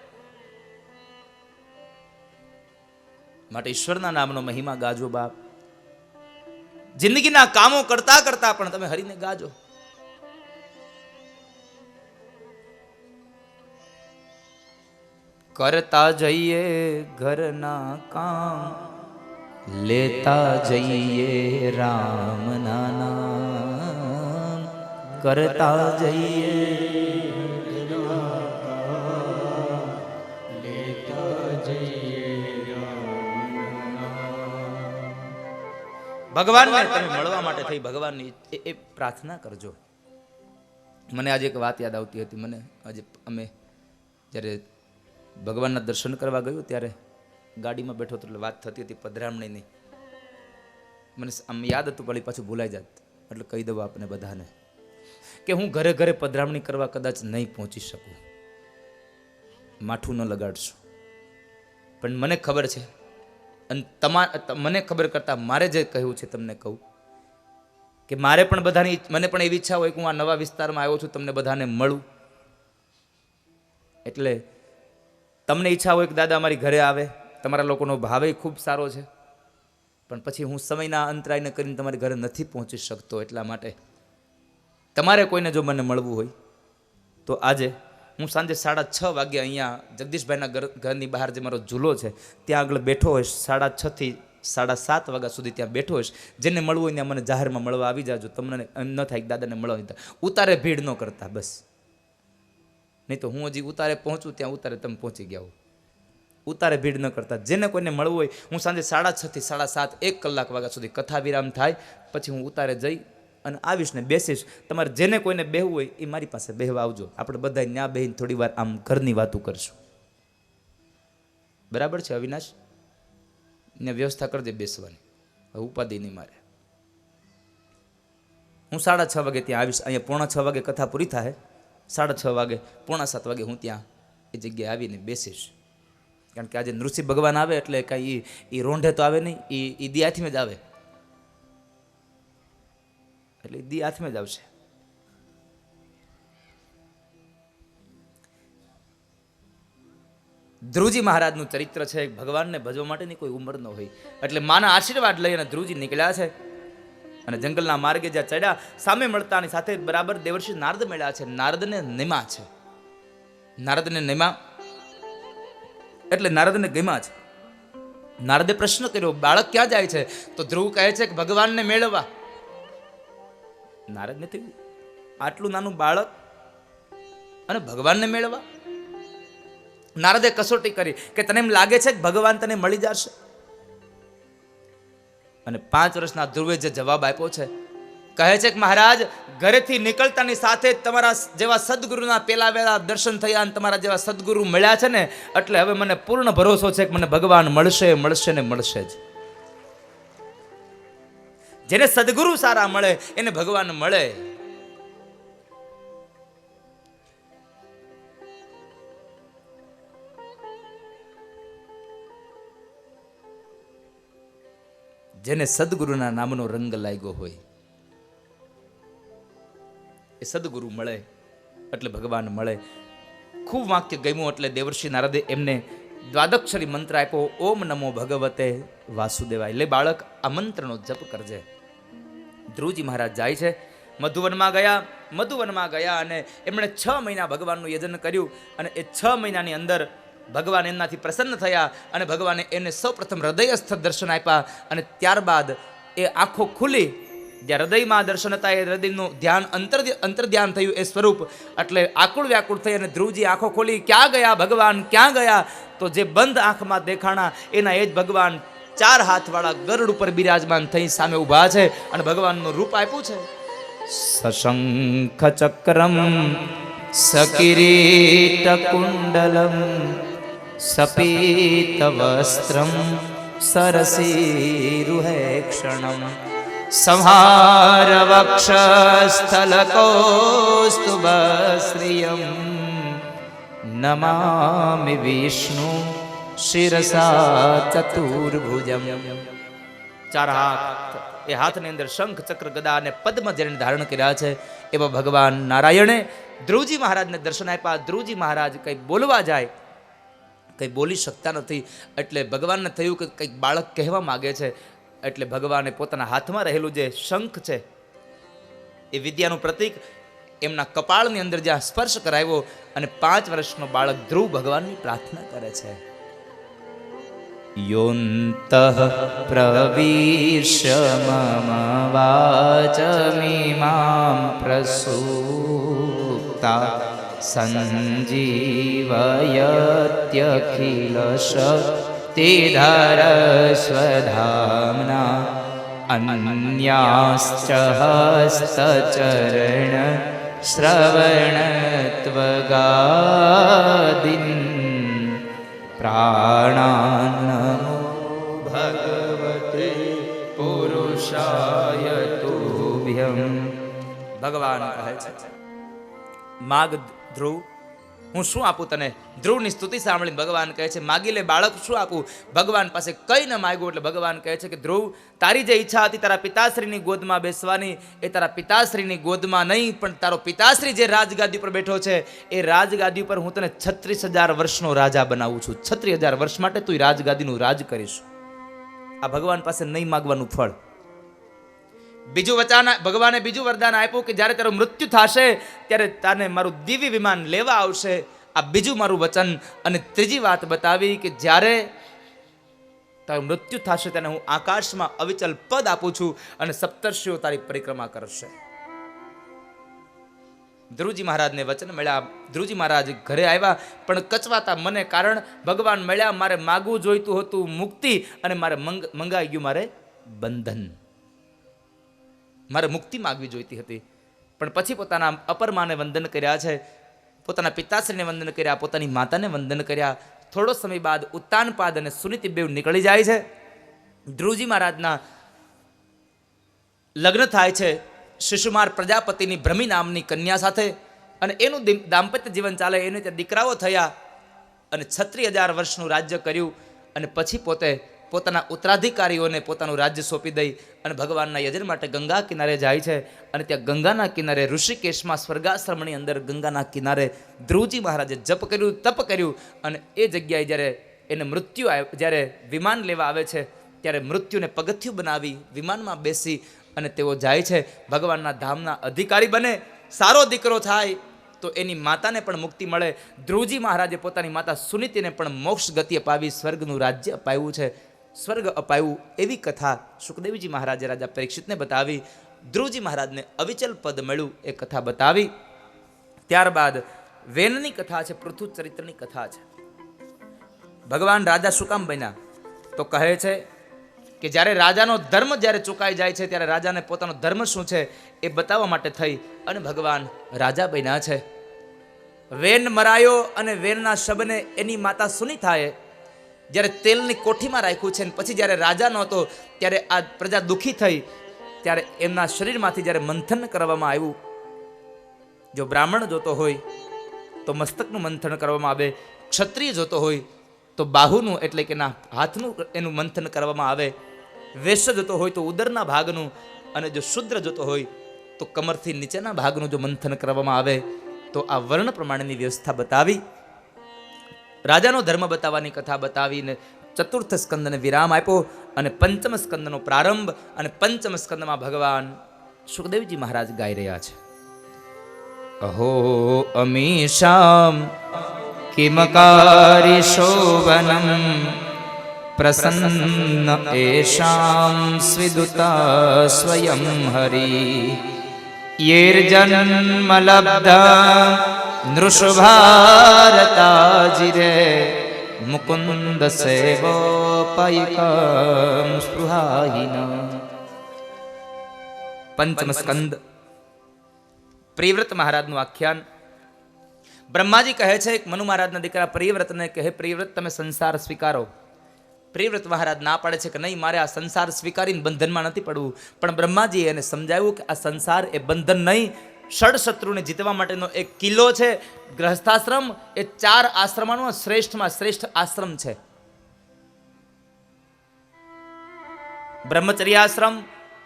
માટે ઈશ્વરના નામનો મહિમા ગાજો બાપ. જિંદગીના કામો કરતા કરતા પણ તમે હરીને ગાજો. કરતા જઈએ ઘરના કામ, લેતા જઈએ રામના નામ. કરતા જઈએ ભગવાનને તમે મળવા માટે થઈ ભગવાનની એ પ્રાર્થના કરજો. મને આજે એક વાત યાદ આવતી હતી. મને આજે અમે જ્યારે ભગવાનના દર્શન કરવા ગયું ત્યારે ગાડીમાં બેઠો હતો એટલે વાત થતી હતી પધરામણીની. મને આમ યાદ હતું પણ પાછું ભૂલાઈ જાત એટલે કહી દઉં આપને બધાને કે હું ઘરે ઘરે પધરામણી કરવા કદાચ નહીં પહોંચી શકું, માઠું ન લગાડશું. પણ મને ખબર છે અને મને ખબર કરતાં મારે જે કહ્યું છે તમને કહું કે મારે પણ બધાની મને પણ એવી ઈચ્છા હોય કે હું આ નવા વિસ્તારમાં આવ્યો છું, તમને બધાને મળું. એટલે તમને ઈચ્છા હોય કે દાદા અમારી ઘરે આવે, તમારા લોકોનો ભાવ ખૂબ સારો છે, પણ પછી હું સમયના અંતરાયને કરીને તમારી ઘરે નથી પહોંચી શકતો. એટલા માટે તમારે કોઈને જો મને મળવું હોય તો આજે હું સાંજે 6:30 વાગે અહીંયા જગદીશભાઈના ઘરની બહાર જે મારો ઝૂલો છે ત્યાં આગળ બેઠો હોઈશ. 6:30 થી 7:30 વાગ્યા સુધી ત્યાં બેઠો હોઈશ. જેને મળવું હોય ત્યાં મને જાહેરમાં મળવા આવી જાજો. તમને એમ ન થાય કે દાદાને મળવા નહીં. ઉતારે ભીડ ન કરતા બસ, નહીં તો હું હજી ઉતારે પહોંચું ત્યાં ઉતારે તમે પહોંચી ગયા હો. ઉતારે ભીડ ન કરતા. જેને કોઈને મળવું હોય હું સાંજે 6:30 થી 7:30 1 કલાક વાગ્યા સુધી કથા વિરામ થાય પછી હું ઉતારે જઈ અને આવીશ ને બેસીશ. તમારે જેને કોઈને બેહવું હોય એ મારી પાસે બેહવા આવજો. આપણે બધા ન્યા બેહીને થોડી વાર આમ ઘરની વાતો કરશું. બરાબર છે અવિનાશ? ને વ્યવસ્થા કરજે બેસવાની, ઉપાધિ નહીં મારે. હું 6:30 વાગે ત્યાં આવીશ. અહીંયા 6:45 વાગે કથા પૂરી થાય, 6:30 વાગે 6:45 વાગે હું ત્યાં એ જગ્યાએ આવીને બેસીશ. કારણ કે આજે નૃસિંહ ભગવાન આવે એટલે કાંઈ એ રોંઢે તો આવે નહીં, એ દી હાથમાં જ આવે. એટલે દી હાથમાં જ આવશે. ધ્રુવજી મહારાજનું ચરિત્ર છે, ભગવાનને ભજવા માટેની કોઈ ઉંમર ન હોય. એટલે માના આશીર્વાદ લઈ અને ધ્રુવજી નીકળ્યા છે અને જંગલના માર્ગે જ્યાં ચડ્યા, સામે મળતાની સાથે બરાબર દેવર્ષિ નારદ મળ્યા છે. નારદને નિમા છે, નારદને નિમા એટલે નારદને ગમ્યા છે. નારદે પ્રશ્ન કર્યો, બાળક ક્યાં જાય છે? તો ધ્રુવ કહે છે કે ભગવાનને મેળવવા. નારદને થયું, આટલું નાનું બાળક અને ભગવાનને મેળવવા? નારદે કસોટી કરી કે તને એમ લાગે છે કે ભગવાન તને મળી જશે? અને 5 વર્ષના ધ્રુવે જે જવાબ આપ્યો છે, કહે છે કે મહારાજ, ઘરેથી નીકળતાની સાથે તમારા જેવા સદગુરુના પેલા વેલા દર્શન થયા અને તમારા જેવા સદગુરુ મળ્યા છે ને, એટલે હવે મને પૂર્ણ ભરોસો છે કે મને ભગવાન મળશે, મળશે ને મળશે જ. જેને સદગુરુ સારા મળે એને ભગવાન મળે. જેને સદગુરુના નામનો રંગ લાગ્યો હોય એ સદગુરુ મળે એટલે ભગવાન મળે. ખૂબ વાક્ય ગમ્યું એટલે દેવર્ષિ નારદે એમને દ્વાદક્ષરી મંત્ર આપ્યો, ઓમ નમો ભગવતે વાસુદેવાય. લે બાળક, આ મંત્રનો જપ કરજે. ધ્રુવજી મહારાજ જાય છે, મધુવનમાં ગયા અને એમણે 6 મહિના ભગવાનનું યજન કર્યું અને એ 6 મહિનાની અંદર ભગવાન એમનાથી પ્રસન્ન થયા અને ભગવાને એને સૌપ્રથમ હૃદયસ્થ દર્શન આપ્યા અને ત્યારબાદ એ આંખો ખુલી. જ્યાં હૃદયમાં દર્શન હતા એ હૃદયનું ધ્યાન અંતર ધ્યાન થયું એ સ્વરૂપ, એટલે આકુળ વ્યાકુળ થઈ અને ધ્રુવજી આંખો ખોલી. ક્યાં ગયા ભગવાન, ક્યાં ગયા? તો જે બંધ આંખમાં દેખાણા એના એ જ ભગવાન 4 હાથવાળા ગરુડ ઉપર બિરાજમાન થઈ સામે ઊભા છે અને ભગવાનનું રૂપ આપ્યું છે. સશંખ ચક્રમ સકિરીટ કુંડલમ સપીત વસ્ત્રમ સરસીરુહેક્ષણમ સંહાર વક્ષસ્થલકૌસ્તુભશ્રિયમ નમામિ વિષ્ણુ શિરસા ચતુર્ભુજમ. 4 હાથ, એ હાથની અંદર શંખ ચક્ર ગદા અને પદ્મ જેને ધારણ કર્યા છે એવા ભગવાન નારાયણે ધ્રુવજી મહારાજને દર્શન આપ્યા. ધ્રુવજી મહારાજ કંઈ બોલવા જાય, કંઈ બોલી શકતા નથી. એટલે ભગવાનને થયું કે કંઈક બાળક કહેવા માગે છે. એટલે ભગવાને પોતાના હાથમાં રહેલું જે શંખ છે એ વિદ્યાનું પ્રતીક એમના કપાળની અંદર જ્યાં સ્પર્શ કરાવ્યો અને 5 વર્ષનો બાળક ધ્રુવ ભગવાનની પ્રાર્થના કરે છે. યોન્તઃ પ્રવિશ્ય મમ વાચમિમાં પ્રસૂક્તા સંજીવયત્યખિલ શક્તિધર સ્વધામ્ના અન્યાશ્ચ હસ્તચરણ શ્રવણત્વગાદિન પ્રાણાનમો ભગવતે પુરુષાય તુભ્યમ. ભગવાન કહે છે, માગ ધ્રુવ, હું શું આપું તને? ધ્રુવની સ્તુતિ સાંભળીને ભગવાન કહે છે, માગી લે બાળક, શું આપું? ભગવાન પાસે કઈ ન માગ્યું. એટલે ભગવાન કહે છે કે ધ્રુવ, તારી જે ઈચ્છા હતી તારા પિતાશ્રીની ગોદમાં બેસવાની, એ તારા પિતાશ્રીની ગોદમાં નહીં, પણ તારો પિતાશ્રી જે રાજગાદી પર બેઠો છે એ રાજગાદી પર હું તને 36,000 વર્ષનો રાજા બનાવું છું. 36,000 વર્ષ માટે તું રાજગાદીનું રાજ કરીશ. આ ભગવાન પાસે નહીં માગવાનું ફળ. બીજું ભગવાને બીજું વરદાન આપ્યું કે જ્યારે તારું મૃત્યુ થશે ત્યારે તારે મારું દિવ્ય વિમાન લેવા આવશે. આ બીજું મારું વચન. અને ત્રીજી વાત બતાવી કે જ્યારે તારું મૃત્યુ થશે તેને હું આકાશમાં અવિચલ પદ આપું છું અને સપ્તર્ષિઓ તારી પરિક્રમા કરશે. ધ્રુવજી મહારાજને વચન મળ્યા. ધ્રુવજી મહારાજ ઘરે આવ્યા પણ કચવાતા મને, કારણ ભગવાન મળ્યા. મારે માગવું જોઈતું હતું મુક્તિ અને મારે મંગાઈ ગયું મારે બંધન. મારે મુક્તિ માગવી જોઈતી હતી પણ પછી પોતાના અપરમાને વંદન કર્યા છે, પોતાના પિતાશ્રીને વંદન કર્યા, પોતાની માતાને વંદન કર્યા. થોડો સમય બાદ ઉત્તાનપાદ અને સુનીતિ બેવ નીકળી જાય છે. ધ્રુવજી મહારાજના લગ્ન થાય છે શિશુમાર પ્રજાપતિની ભ્રમી નામની કન્યા સાથે અને એનું દાંપત્ય જીવન ચાલે. એને ત્યાં દીકરાઓ થયા અને 36,000 વર્ષનું રાજ્ય કર્યું અને પછી પોતે પોતાના ઉત્તરાધિકારીઓને પોતાનું રાજ્ય સોંપી દઈ અને ભગવાનના યજન માટે ગંગા કિનારે જાય છે. અને ત્યાં ગંગાના કિનારે ઋષિકેશમાં સ્વર્ગાશ્રમની અંદર ગંગાના કિનારે ધ્રુવજી મહારાજે જપ કર્યું, તપ કર્યું. અને એ જગ્યાએ જ્યારે એને મૃત્યુ જ્યારે વિમાન લેવા આવે છે ત્યારે મૃત્યુને પગથિયું બનાવી વિમાનમાં બેસી અને તેઓ જાય છે. ભગવાનના ધામના અધિકારી બને, સારો દીકરો થાય તો એની માતાને પણ મુક્તિ મળે. ધ્રુવજી મહારાજે પોતાની માતા સુનીતિને પણ મોક્ષ ગતિ અપાવી, સ્વર્ગનું રાજ્ય અપાવ્યું છે, સ્વર્ગ અપાવ્યું. એવી કથા સુખદેવજી મહારાજે રાજા પરીક્ષિતને બતાવી. ધ્રુવજી મહારાજને અવિચલ પદ મળ્યું એ કથા બતાવી. ત્યારબાદ વેનની કથા છે, પૃથુ ચરિત્રની કથા છે. ભગવાન રાજા શું કામ બન્યા? તો કહે છે કે જ્યારે રાજાનો ધર્મ જ્યારે ચૂકાઈ જાય છે ત્યારે રાજાને પોતાનો ધર્મ શું છે એ બતાવવા માટે થઈ અને ભગવાન રાજા બન્યા છે. વેન મરાયો અને વેનના શબને એની માતા સુનીતાએ જ્યારે તેલની કોઠીમાં રાખ્યું છે, પછી જ્યારે રાજા નહોતો ત્યારે આ પ્રજા દુઃખી થઈ. ત્યારે એમના શરીરમાંથી જ્યારે મંથન કરવામાં આવ્યું, જો બ્રાહ્મણ જોતો હોય તો મસ્તકનું મંથન કરવામાં આવે, ક્ષત્રિય જોતો હોય તો બાહુનું એટલે કે ના હાથનું એનું મંથન કરવામાં આવે, વૈશ્ય જોતો હોય તો ઉદરના ભાગનું, અને જો શુદ્ર જોતો હોય તો કમરથી નીચેના ભાગનું જો મંથન કરવામાં આવે. તો આ વર્ણ પ્રમાણેની વ્યવસ્થા બતાવી, રાજાનો ધર્મ બતાવવાની કથા બતાવીને ચતુર્થ સ્કંદને વિરામ આપ્યો અને પંચમ સ્કંદનો પ્રારંભ. અને પંચમ સ્કંદમાં ભગવાન સુખદેવજી મહારાજ ગાઈ રહ્યા છે. અહો અમીશામ કિમકારી શોભનમ પ્રસન્ન એષામ સ્વિદુતા સ્વયં હરિ યેર્જન્મલબ્ધા નૃષભારતાજીરે મુકુંદ સેવોપયિકં સ્પૃહાહીન. પંચમ સ્કંદ પ્રિયવ્રત મહારાજનું આખ્યાન. બ્રહ્માજી કહે છે એક મનુ મહારાજના દીકરા પ્રિયવ્રતને કહે, પ્રિયવ્રત તમે સંસાર સ્વીકારો. પ્રિયવ્રત મહારાજ ના પાડે છે કે નહીં, મારે આ સંસાર સ્વીકારીને બંધનમાં નથી પડવું. પણ બ્રહ્માજી એને સમજાવ્યું કે આ સંસાર એ બંધન નહીં, ષડશત્રુને જીતવા માટેનો એક કિલ્લો છે. ગ્રહસ્થાશ્રમ એ 4 આશ્રમનો શ્રેષ્ઠમાં શ્રેષ્ઠ આશ્રમ છે. બ્રહ્મચર્યાશ્રમ,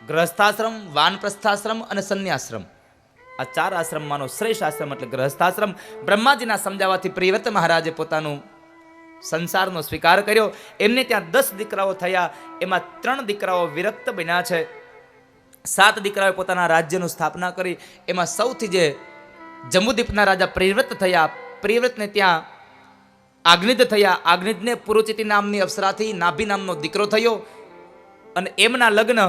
ગ્રહસ્થાશ્રમ, વાનપ્રસ્થાશ્રમ અને સંન્યાશ્રમ. આ 4 આશ્રમમાંનો શ્રેષ્ઠ આશ્રમ એટલે ગ્રહસ્થાશ્રમ. બ્રહ્માજીના સમજાવવાથી પ્રિયવ્રત મહારાજે પોતાનું સંસારનો સ્વીકાર કર્યો. એમને ત્યાં 10 દીકરાઓ થયા, એમાં 3 દીકરાઓ વિરક્ત બન્યા છે. 7 દીકરાઓએ પોતાના રાજ્યનું સ્થાપના કરી. એમાં સૌથી જે જંબુદ્વીપના રાજા પ્રિયવ્રત થયા, પ્રિયવ્રતને ત્યાં આજ્ઞિદ થયા. આજ્ઞિદને પુરુચિતિ નામની અપ્સરાથી નાભી નામનો દીકરો થયો અને એમના લગ્ન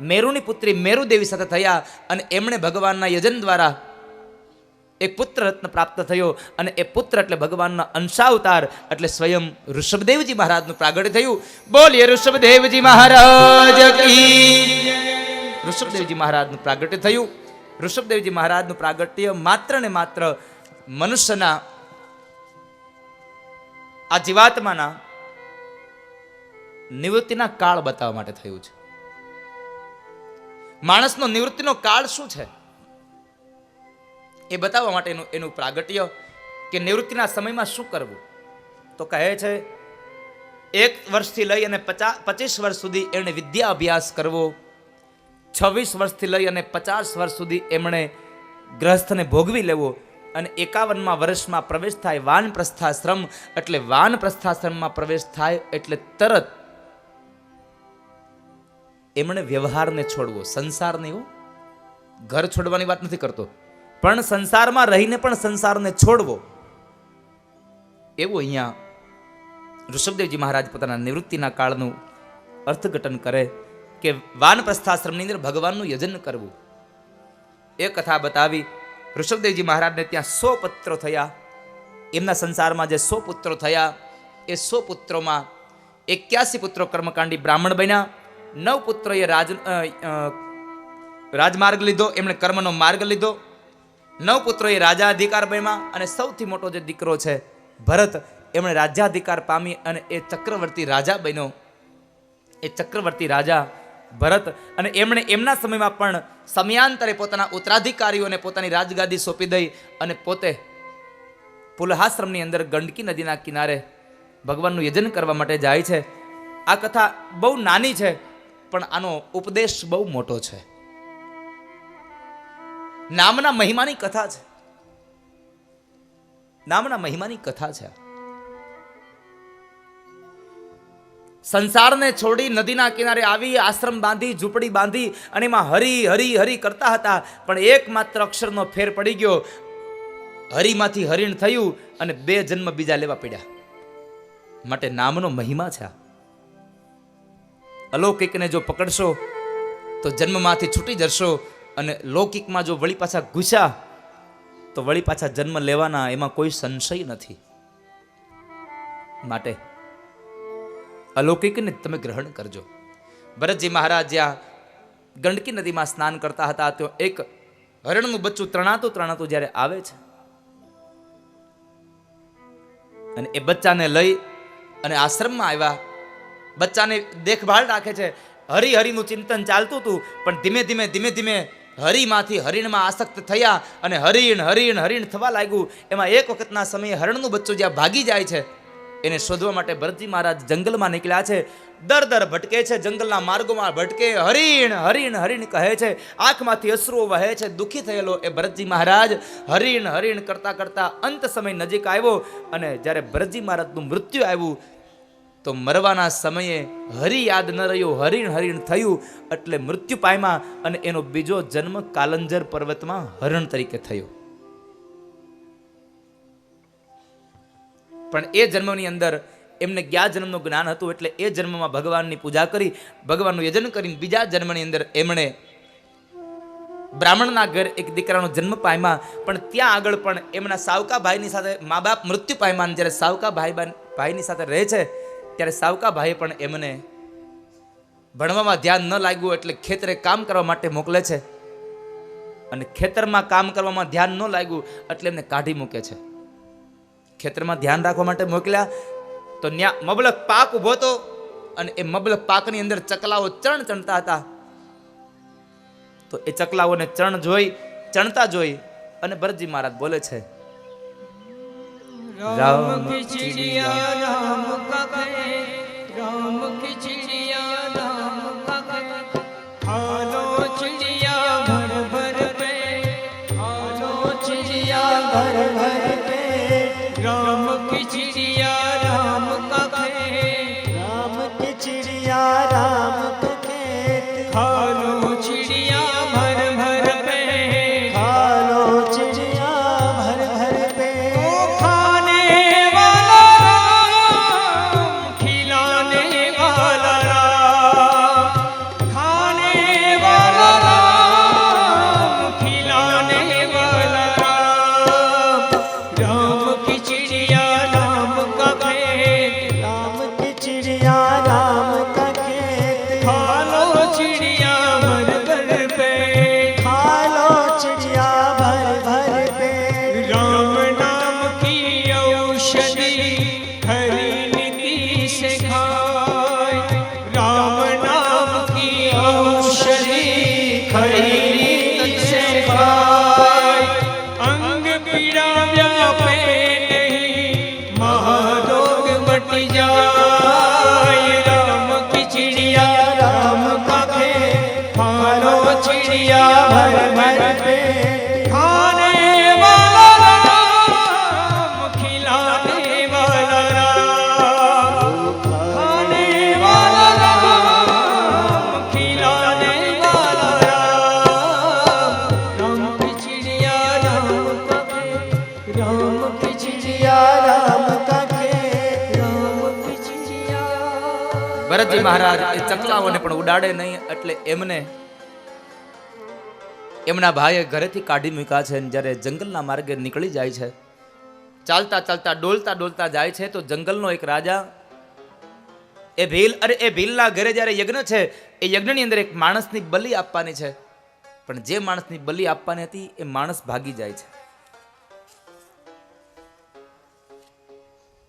મેરુની પુત્રી મેરુદેવી સાથે થયા. અને એમણે ભગવાનના યજન દ્વારા એક પુત્ર રત્ન પ્રાપ્ત થયો અને એ પુત્ર એટલે ભગવાનના અંશાવતાર એટલે સ્વયં ઋષભદેવજી મહારાજનું પ્રાગટ્ય થયું. બોલીએ ઋષભદેવજી મહારાજ કી. ઋષભદેવજી મહારાજનું પ્રાગટ્ય થયું. ઋષભદેવજી મહારાજનું પ્રાગટ્ય માત્ર ને માત્ર મનુષ્યના આ જીવાત્માના નિવૃત્તિના કાળ બતાવવા માટે થયું છે. માણસનો નિવૃત્તિનો કાળ શું છે એ બતાવવા માટે એનું પ્રાગટ્ય કે નિવૃત્તિના સમયમાં શું કરવું. તો કહે છે 1 વર્ષથી લઈ અને 25 વર્ષ સુધી એમણે વિદ્યા અભ્યાસ કરવો. 26 વર્ષથી લઈ અને 50 વર્ષ સુધી એમણે ગ્રહસ્થને ભોગવી લેવો. અને 51મા વર્ષમાં પ્રવેશ થાય વાનપ્રસ્થાશ્રમ. એટલે વાનપ્રસ્થાશ્રમમાં પ્રવેશ થાય એટલે તરત એમણે વ્યવહારને છોડવો, સંસારને. એવું ઘર છોડવાની વાત નથી કરતો, પણ સંસારમાં રહીને પણ સંસારને છોડવો. એવું અહીંયા ઋષભદેવજી મહારાજ પોતાના નિવૃત્તિના કાળનું અર્થઘટન કરે કે વાનપ્રસ્થાશ્રમની અંદર ભગવાનનું યજન કરવું. એ કથા બતાવી. ઋષભદેવજી મહારાજને ત્યાં 100 પુત્રો થયા. એમના સંસારમાં જે 100 પુત્રો થયા એ 100 પુત્રોમાં 81 પુત્રો કર્મકાંડી બ્રાહ્મણ બન્યા. 9 પુત્રોએ રાજમાર્ગ લીધો, એમણે કર્મનો માર્ગ લીધો. 9 પુત્રોએ રાજા અધિકાર પામ્યા અને સૌથી મોટો જે દીકરો છે ભરત, એમણે રાજ્યાધિકાર પામી અને એ ચક્રવર્તી રાજા બન્યો. એ ચક્રવર્તી રાજા ભરત. અને એમણે એમના સમયમાં પણ સમયાંતરે પોતાના ઉત્તરાધિકારીઓને પોતાની રાજગાદી સોંપી દઈ અને પોતે પુલહાશ્રમની અંદર ગંડકી નદીના કિનારે ભગવાનનું યજન કરવા માટે જાય છે. આ કથા બહુ નાની છે, પણ આનો ઉપદેશ બહુ મોટો છે. નામના મહિમાની કથા છે. નામના મહિમાની કથા છે. સંસારને છોડી નદીના કિનારે આવી, આશ્રમ બાંધી, ઝૂંપડી બાંધી અને એમાં હરી હરી હરી કરતા હતા. પણ એકમાત્ર અક્ષરનો ફેર પડી ગયો. હરિમાંથી હરિણ થયું અને 2 જન્મ બીજા લેવા પડ્યા. માટે નામનો મહિમા છે. અલૌકિકને જો પકડશો તો જન્મમાંથી છૂટી જશો, અને લૌકિકમાં જો વળી પાછા ઘૂસ્યા તો વળી પાછા જન્મ લેવાના, એમાં કોઈ સંશય નથી. માટે અલૌકિકને તમે ગ્રહણ કરજો. ભરતજી મહારાજ જ્યાં ગંડકી નદીમાં સ્નાન કરતા હતા, તો એક હરણનું બચ્ચું તણાતું જ્યારે આવે છે, અને એ બચ્ચાને લઈ અને આશ્રમમાં આવ્યા. બચ્ચાને દેખભાળ રાખે છે. હરિનું ચિંતન ચાલતું હતું, પણ ધીમે ધીમે હરિમાંથી હરિણમાં આસક્ત થયા અને હરિણ થવા લાગ્યું. એમાં એક વખતના સમયે હરણનું બચ્ચું જ્યાં ભાગી જાય છે, એને શોધવા માટે ભરતજી મહારાજ જંગલમાં નીકળ્યા છે. દર ભટકે છે, જંગલના માર્ગોમાં ભટકે. હરિણ કહે છે, આંખમાંથી અશ્રુઓ વહે છે. દુઃખી થયેલો એ ભરતજી મહારાજ હરિણ કરતા અંત સમય નજીક આવ્યો. અને જ્યારે ભરતજી મહારાજનું મૃત્યુ આવ્યું, તો મરવાના સમયે હરિ યાદ ન રહ્યો, હરિણ થયું, એટલે મૃત્યુ પામ્યા. અને એનો બીજો જન્મ કાલંજર પર્વતમાં હરણ તરીકે થયો. પણ એ જન્મની અંદર એમને 11 જન્મનું જ્ઞાન હતું, એટલે એ જન્મમાં ભગવાનની પૂજા કરી, ભગવાનનું યજન કરીને બીજા જન્મની અંદર એમણે બ્રાહ્મણના ઘર એક દીકરાનો જન્મ પામ્યા. પણ ત્યાં આગળ પણ એમના સાવકા ભાઈની સાથે મા બાપ મૃત્યુ પામ્યા. જ્યારે સાવકા ભાઈની સાથે રહે છે, ત્યારે સાવકા ભાઈએ પણ એમને ભણવામાં ધ્યાન ન લાગ્યું, એટલે ખેતરે કામ કરવા માટે મોકલે છે. અને ખેતરમાં કામ કરવામાં ધ્યાન ન લાગ્યું, એટલે એમને કાઢી મૂકે છે. ખેતરમાં ધ્યાન રાખવા માટે મોકલ્યા, તો ત્યાં મબલખ પાક ઉભો હતો, અને એ મબલખ પાકની અંદર ચકલાઓ ચણ ચણતા હતા. તો એ ચકલાઓને ચણતા જોઈ અને ભરતજી મહારાજ બોલે છે, राम की चिड़िया राम का कहे, राम की चिड़िया राम का कहे, खालो चिड़िया भर भर पे, खालो चिड़िया भर भर पे, राम की चिड़िया राम का कहे, राम की चिड़िया राम का खेत, खालो चिड़िया भर भर पे, खालो चिड़िया भर भर पे, खाने वाला राम, खिलाने वाला राम, खाने वाला राम, खिलाने वाला राम, राम की चिड़िया राम का खेत, राम की चिड़िया राम का खेत, खालो चिड़िया भर भर पे, खालो चिड़िया भर भर पे, राम नाम की औषधि हरि नीति से खाए, राम नाम की औषधि हरि नीति से खाए, अंग पीड़ा व्यापे नहीं, महारोग मट जाए, राम की चिड़िया राम का खेत, खालो चिड़िया भर भर पे, खाने वाला राम, खिलाने वाला राम, खाने वाला राम, खिलाने वाला राम, राम की चिड़िया राम का खेत, राम की चिड़िया राम का खेत, राम की चिड़िया। ભરતજી મહારાજ એ ચકલાઓને પણ ઉડાડે નહીં, એટલે એમને એમના ભાઈએ ઘરેથી કાઢી મૂક્યા છે. અને જ્યારે જંગલના માર્ગે નીકળી જાય છે, ચાલતા ડોલતા જાય છે, તો જંગલનો એક રાજા એ ભીલના ઘરે જ્યારે યજ્ઞ છે, એ યજ્ઞની અંદર એક માણસની બલિ આપવાની છે. પણ જે માણસની બલિ આપવાની હતી એ માણસ ભાગી જાય છે.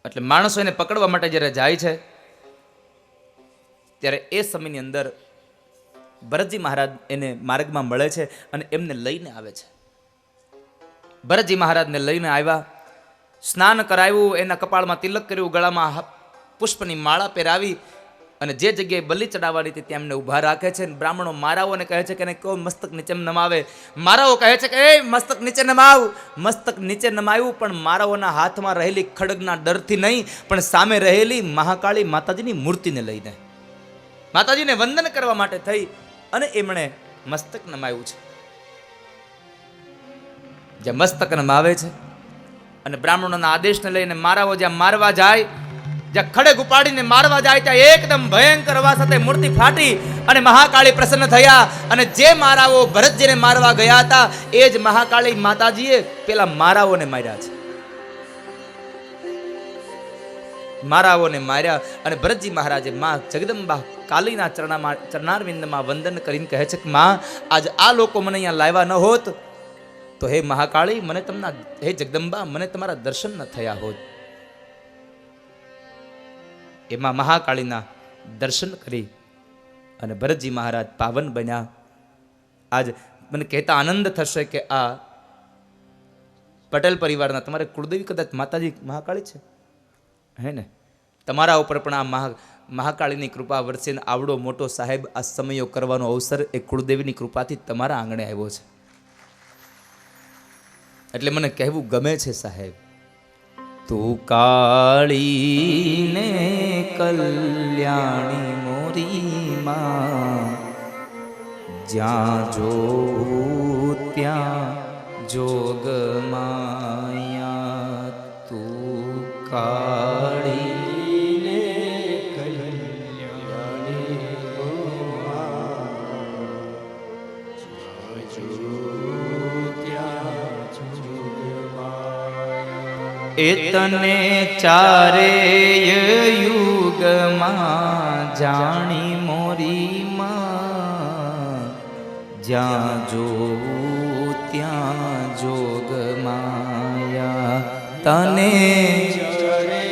એટલે માણસો એને પકડવા માટે જ્યારે જાય છે, ત્યારે એ સમયની અંદર ભરતજી મહારાજ એને માર્ગમાં મળે છે અને એમને લઈને આવે છે. ભરતજી મહારાજને લઈને આવ્યા, સ્નાન કરાવ્યું, એના કપાળમાં તિલક કર્યું, ગળામાં પુષ્પની માળા પહેરાવી, અને જે જગ્યાએ બલિ ચડાવવાની હતી ત્યાં એમને ઊભા રાખે છે. બ્રાહ્મણો મારાઓને કહે છે કે એને કહો મસ્તક નીચે નમાવે. મારાઓ કહે છે કે એ મસ્તક નીચે નમાવ. મસ્તક નીચે નમાવ્યું, પણ મારાઓના હાથમાં રહેલી ખડગના ડરથી નહીં, પણ સામે રહેલી મહાકાળી માતાજીની મૂર્તિને લઈને, માતાજીને વંદન કરવા માટે થઈ અને એમણે મસ્તક નમાવ્યું છે. જે મસ્તક નમાવે છે અને બ્રાહ્મણોના આદેશને લઈને મારાઓ જ્યાં મારવા જાય, જ્યાં ખડગ ઉપાડીને મારવા જાય, ત્યાં એકદમ ભયંકર અવાજ સાથે મૂર્તિ ફાટી અને મહાકાળી પ્રસન્ન થયા. અને જે મારાઓ ભરતજીને મારવા ગયા હતા એ જ મહાકાળી માતાજીએ પેલા મારાઓને માર્યા છે. મારાઓને માર્યા અને ભરતજી મહારાજે માં જગદંબા કાલીના ચરણારવિંદમાં વંદન કરીને કહે છે કે માં, આજ આ લોકો મને અહીંયા લાવ્યા ન હોત તો હે મહાકાળી, મને તમને, હે જગદંબા, મને તમારા દર્શન ન થયા હોત. એમાં મહાકાળીના દર્શન કરી અને ભરતજી મહારાજ પાવન બન્યા. આજ મને કહેતા આનંદ થશે કે આ પટેલ પરિવારના તમારે કુળદેવી કદાચ માતાજી મહાકાળી છે, હે ને? તમારા ઉપર પણ આ મહાકાળીની કૃપા વરસે આવડો મોટો સાહેબ આ સમયો કરવાનો અવસર એ કુળદેવીની કૃપાથી તમારા આંગણે આવ્યો છે. એટલે મને કહેવું ગમે છે સાહેબ, તું કાળી ને કલ્યાણી મોરી માં, જ્યાં જો ત્યાં જોગ માયા. તું કાળી ને કલ્યાણી એ તને ચારે યુગમાં જાણી મોરી માં, જ્યાં જોઉં ત્યાં જોગ માયા. તને ચારે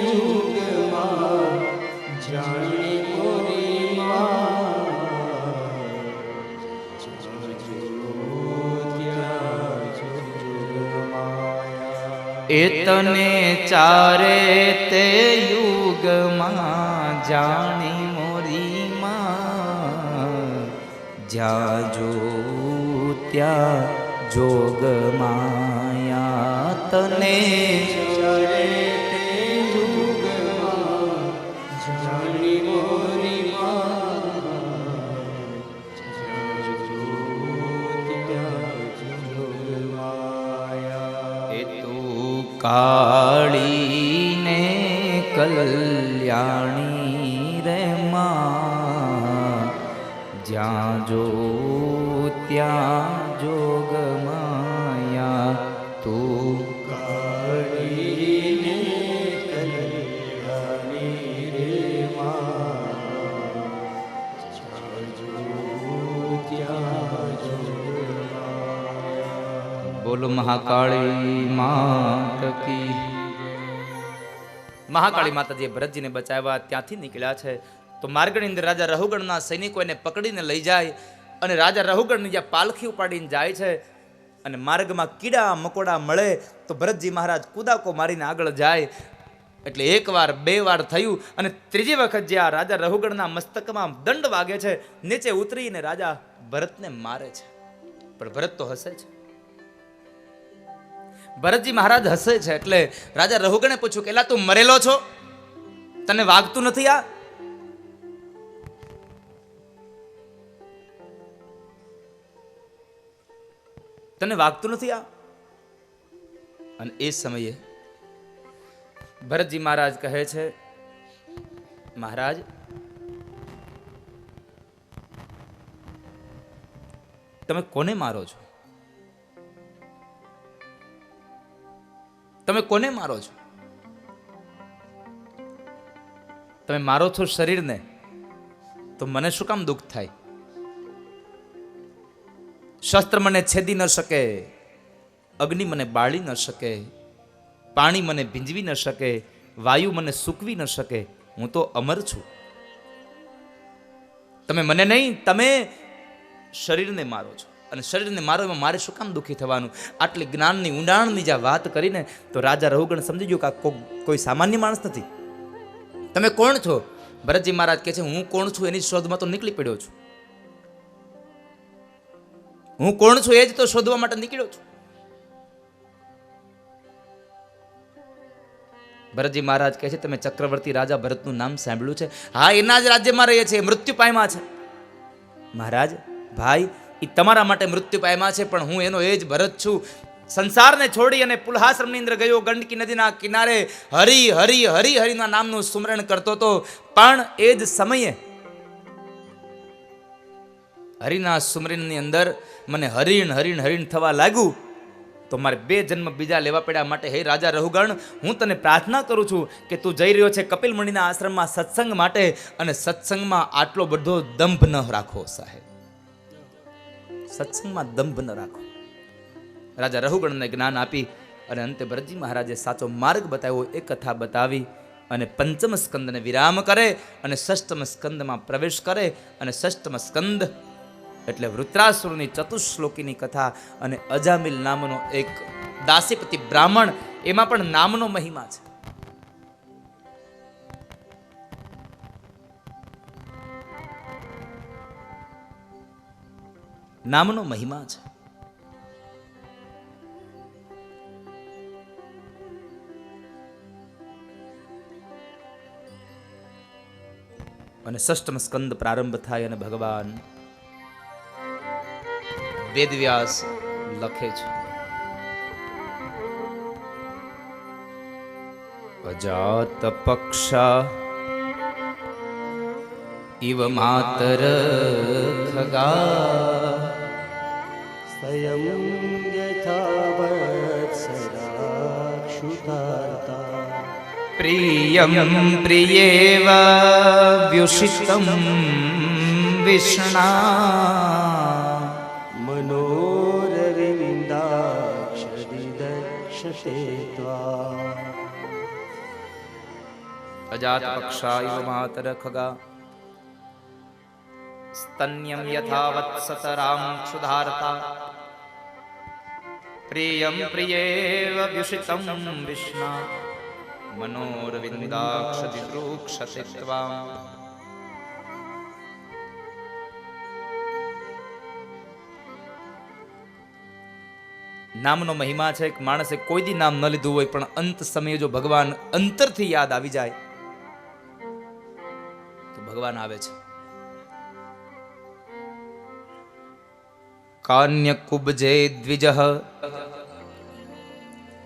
યુગમાં જાણી મોરી એ તને ચારે તે યુગમાં જાણી મોરી માં, જ્યાં જો ત્યાં જોગ માયા. તને ચારે તે યુગમાં જાણી મોરી માં, કાળી ને કલ્યાણી રે માં, જ્યાં જો ત્યાં જોગ માયા. તું કાળી ને કલ્યાણી રે માં, જ્યાં જો ત્યાં જોગ માયા. બોલો મહાકાળી માત કી. મહાકાળી માતાજીએ ભરતજીને બચાવ્યા, ત્યાંથી નીકળ્યા છે તો માર્ગની અંદર રાજા રહુગણના સૈનિકો એને પકડીને લઈ જાય અને રાજા રહુગણની જ્યાં પાલખી ઉપાડીને જાય છે અને માર્ગમાં કીડા મકોડા મળે તો ભરતજી મહારાજ કુદાકો મારીને આગળ જાય. એટલે એક વાર બે વાર થયું અને ત્રીજી વખત જ્યાં રાજા રહુગણના મસ્તકમાં દંડ વાગે છે, નીચે ઉતરીને રાજા ભરતને મારે છે. પણ ભરત તો હસે છે. ભરતજી મહારાજ હસે છે એટલે રાજા રહુગણે પૂછ્યું કે એલા તું મરેલો છો, તને વાગતું નથી? આ તને વાગતું નથી આ? અને એ સમયે ભરતજી મહારાજ કહે છે, મહારાજ તમે કોને મારો છો? તમે કોને મારો છો? તમે મારો છો શરીરને, તો મને શું કામ દુઃખ થાય? શસ્ત્ર મને છેદી ન શકે, અગ્નિ મને બાળી ન શકે, પાણી મને ભીંજવી ન શકે, વાયુ મને સૂકવી ન શકે. હું તો અમર છું. તમે મને નહીં, તમે શરીરને મારો છો અને શરીરને મારો એમાં મારે શું કામ દુઃખી થવાનું? આટલી જ્ઞાનની ઊંડાણની જ્યાં વાત કરીને તો રાજા રહુગણ સમજી ગયો કે આ કોઈ સામાન્ય માણસ નથી. તમે કોણ છો? ભરતજી મહારાજ કહે છે હું કોણ છું એની શોધમાં તો નીકળી પડ્યો છું. હું કોણ છું એ જ તો શોધવા માટે નીકળ્યો છું. ભરતજી મહારાજ કહે છે તમે ચક્રવર્તી રાજા ભરતનું નામ સાંભળ્યું છે? હા, એના જ રાજ્યમાં રહીએ છીએ, મૃત્યુ પામ્યા છે. મહારાજ, ભાઈ, એ તમારા માટે મૃત્યુ પામ્યા છે, પણ હું એનો એ જ ભરત છું. સંસારને છોડી અને પુલહાશ્રમની અંદર ગયો, ગંડકી નદીના કિનારે હરી હરી હરી હરિના નામનું સ્મરણ કરતો હતો. પણ એ જ સમયે હરિના સ્મરણની અંદર મને હરિણ હરિણ હરિણ થવા લાગ્યું, તો મારે 2 જન્મ બીજા લેવા પડ્યા. માટે હે રાજા રહુગણ, હું તને પ્રાર્થના કરું છું કે તું જઈ રહ્યો છે કપિલ મુનિના આશ્રમમાં સત્સંગ માટે, અને સત્સંગમાં આટલો બધો દંભ ન રાખો સાહેબ, સત્સંગમાં દંભ ન રાખો. રાજા રહુગણને જ્ઞાન આપી અને અંતે ભરતજી મહારાજે સાચો માર્ગ બતાવ્યો. એ કથા બતાવી અને પંચમ સ્કંદને વિરામ કરે અને ષષ્ઠમ સ્કંદમાં પ્રવેશ કરે. અને ષષ્ઠમ સ્કંદ એટલે વૃત્રાસુરની ચતુશ્લોકીની કથા. અને અજામિલ નામનો એક દાસીપતિ બ્રાહ્મણ, એમાં પણ નામનો મહિમા છે. નામનો મહિમા છે. અને ષષ્ઠમ સ્કંદ પ્રારંભ થાય અને ભગવાન વેદવ્યાસ લખે છે, અજાત પક્ષા ઇવ માતર ખગા स्वयं यथा वत्सराक्षुतार्ता પ્રિયમ પ્રિયેવ વ્યુષિતમ વિષ્ણા मनोरविन्दाक्षदिदक्षते त्वा અજાત પક્ષા ઇવ માતર ખગા સ્તન્યમ યથા વત્સતરામ ક્ષુધાર્તા પ્રિયમ પ્રિયેવ વ્યુષિતમ વિષ્ણા મનોરવિંદાક્ષદિદૃક્ષતે ત્વામ. નામનો મહિમા છે કે માણસે કોઈ દી નામ ન લીધું હોય, પણ અંત સમયે જો ભગવાન અંતરથી યાદ આવી જાય તો ભગવાન આવે છે. કાન્ય કુબજે દ્વિજ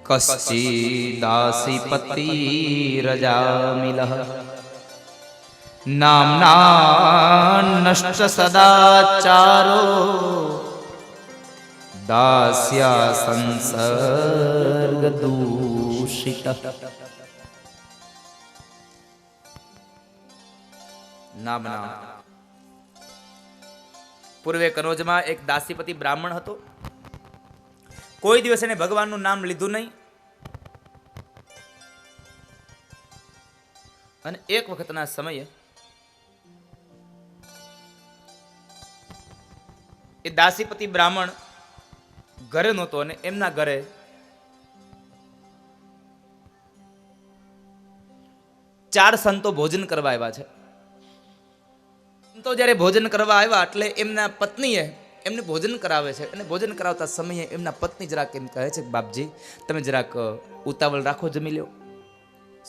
કશ્ચિદાસીપતિ રજામિલઃ નામ્ના નષ્ટ સદાચારો દાસ્યા સંસર્ગ દૂષિત. નામના પૂર્વે કનોજમાં એક દાસીપતિ બ્રાહ્મણ હતો. કોઈ દિવસ એને ભગવાનનું નામ લીધું નહીં. અને એક વખતના સમયે એ દાસીપતિ બ્રાહ્મણ ઘરે નહોતો અને એમના ઘરે ચાર સંતો ભોજન કરવા આવ્યા છે. સંતો જ્યારે ભોજન કરવા આવ્યા એટલે એમના પત્નીએ એમને ભોજન કરાવે છે. અને ભોજન કરાવતા સમયે એમના પત્ની જરાક એમ કહે છે કે બાપજી તમે જરાક ઉતાવળ રાખો, જમી લો.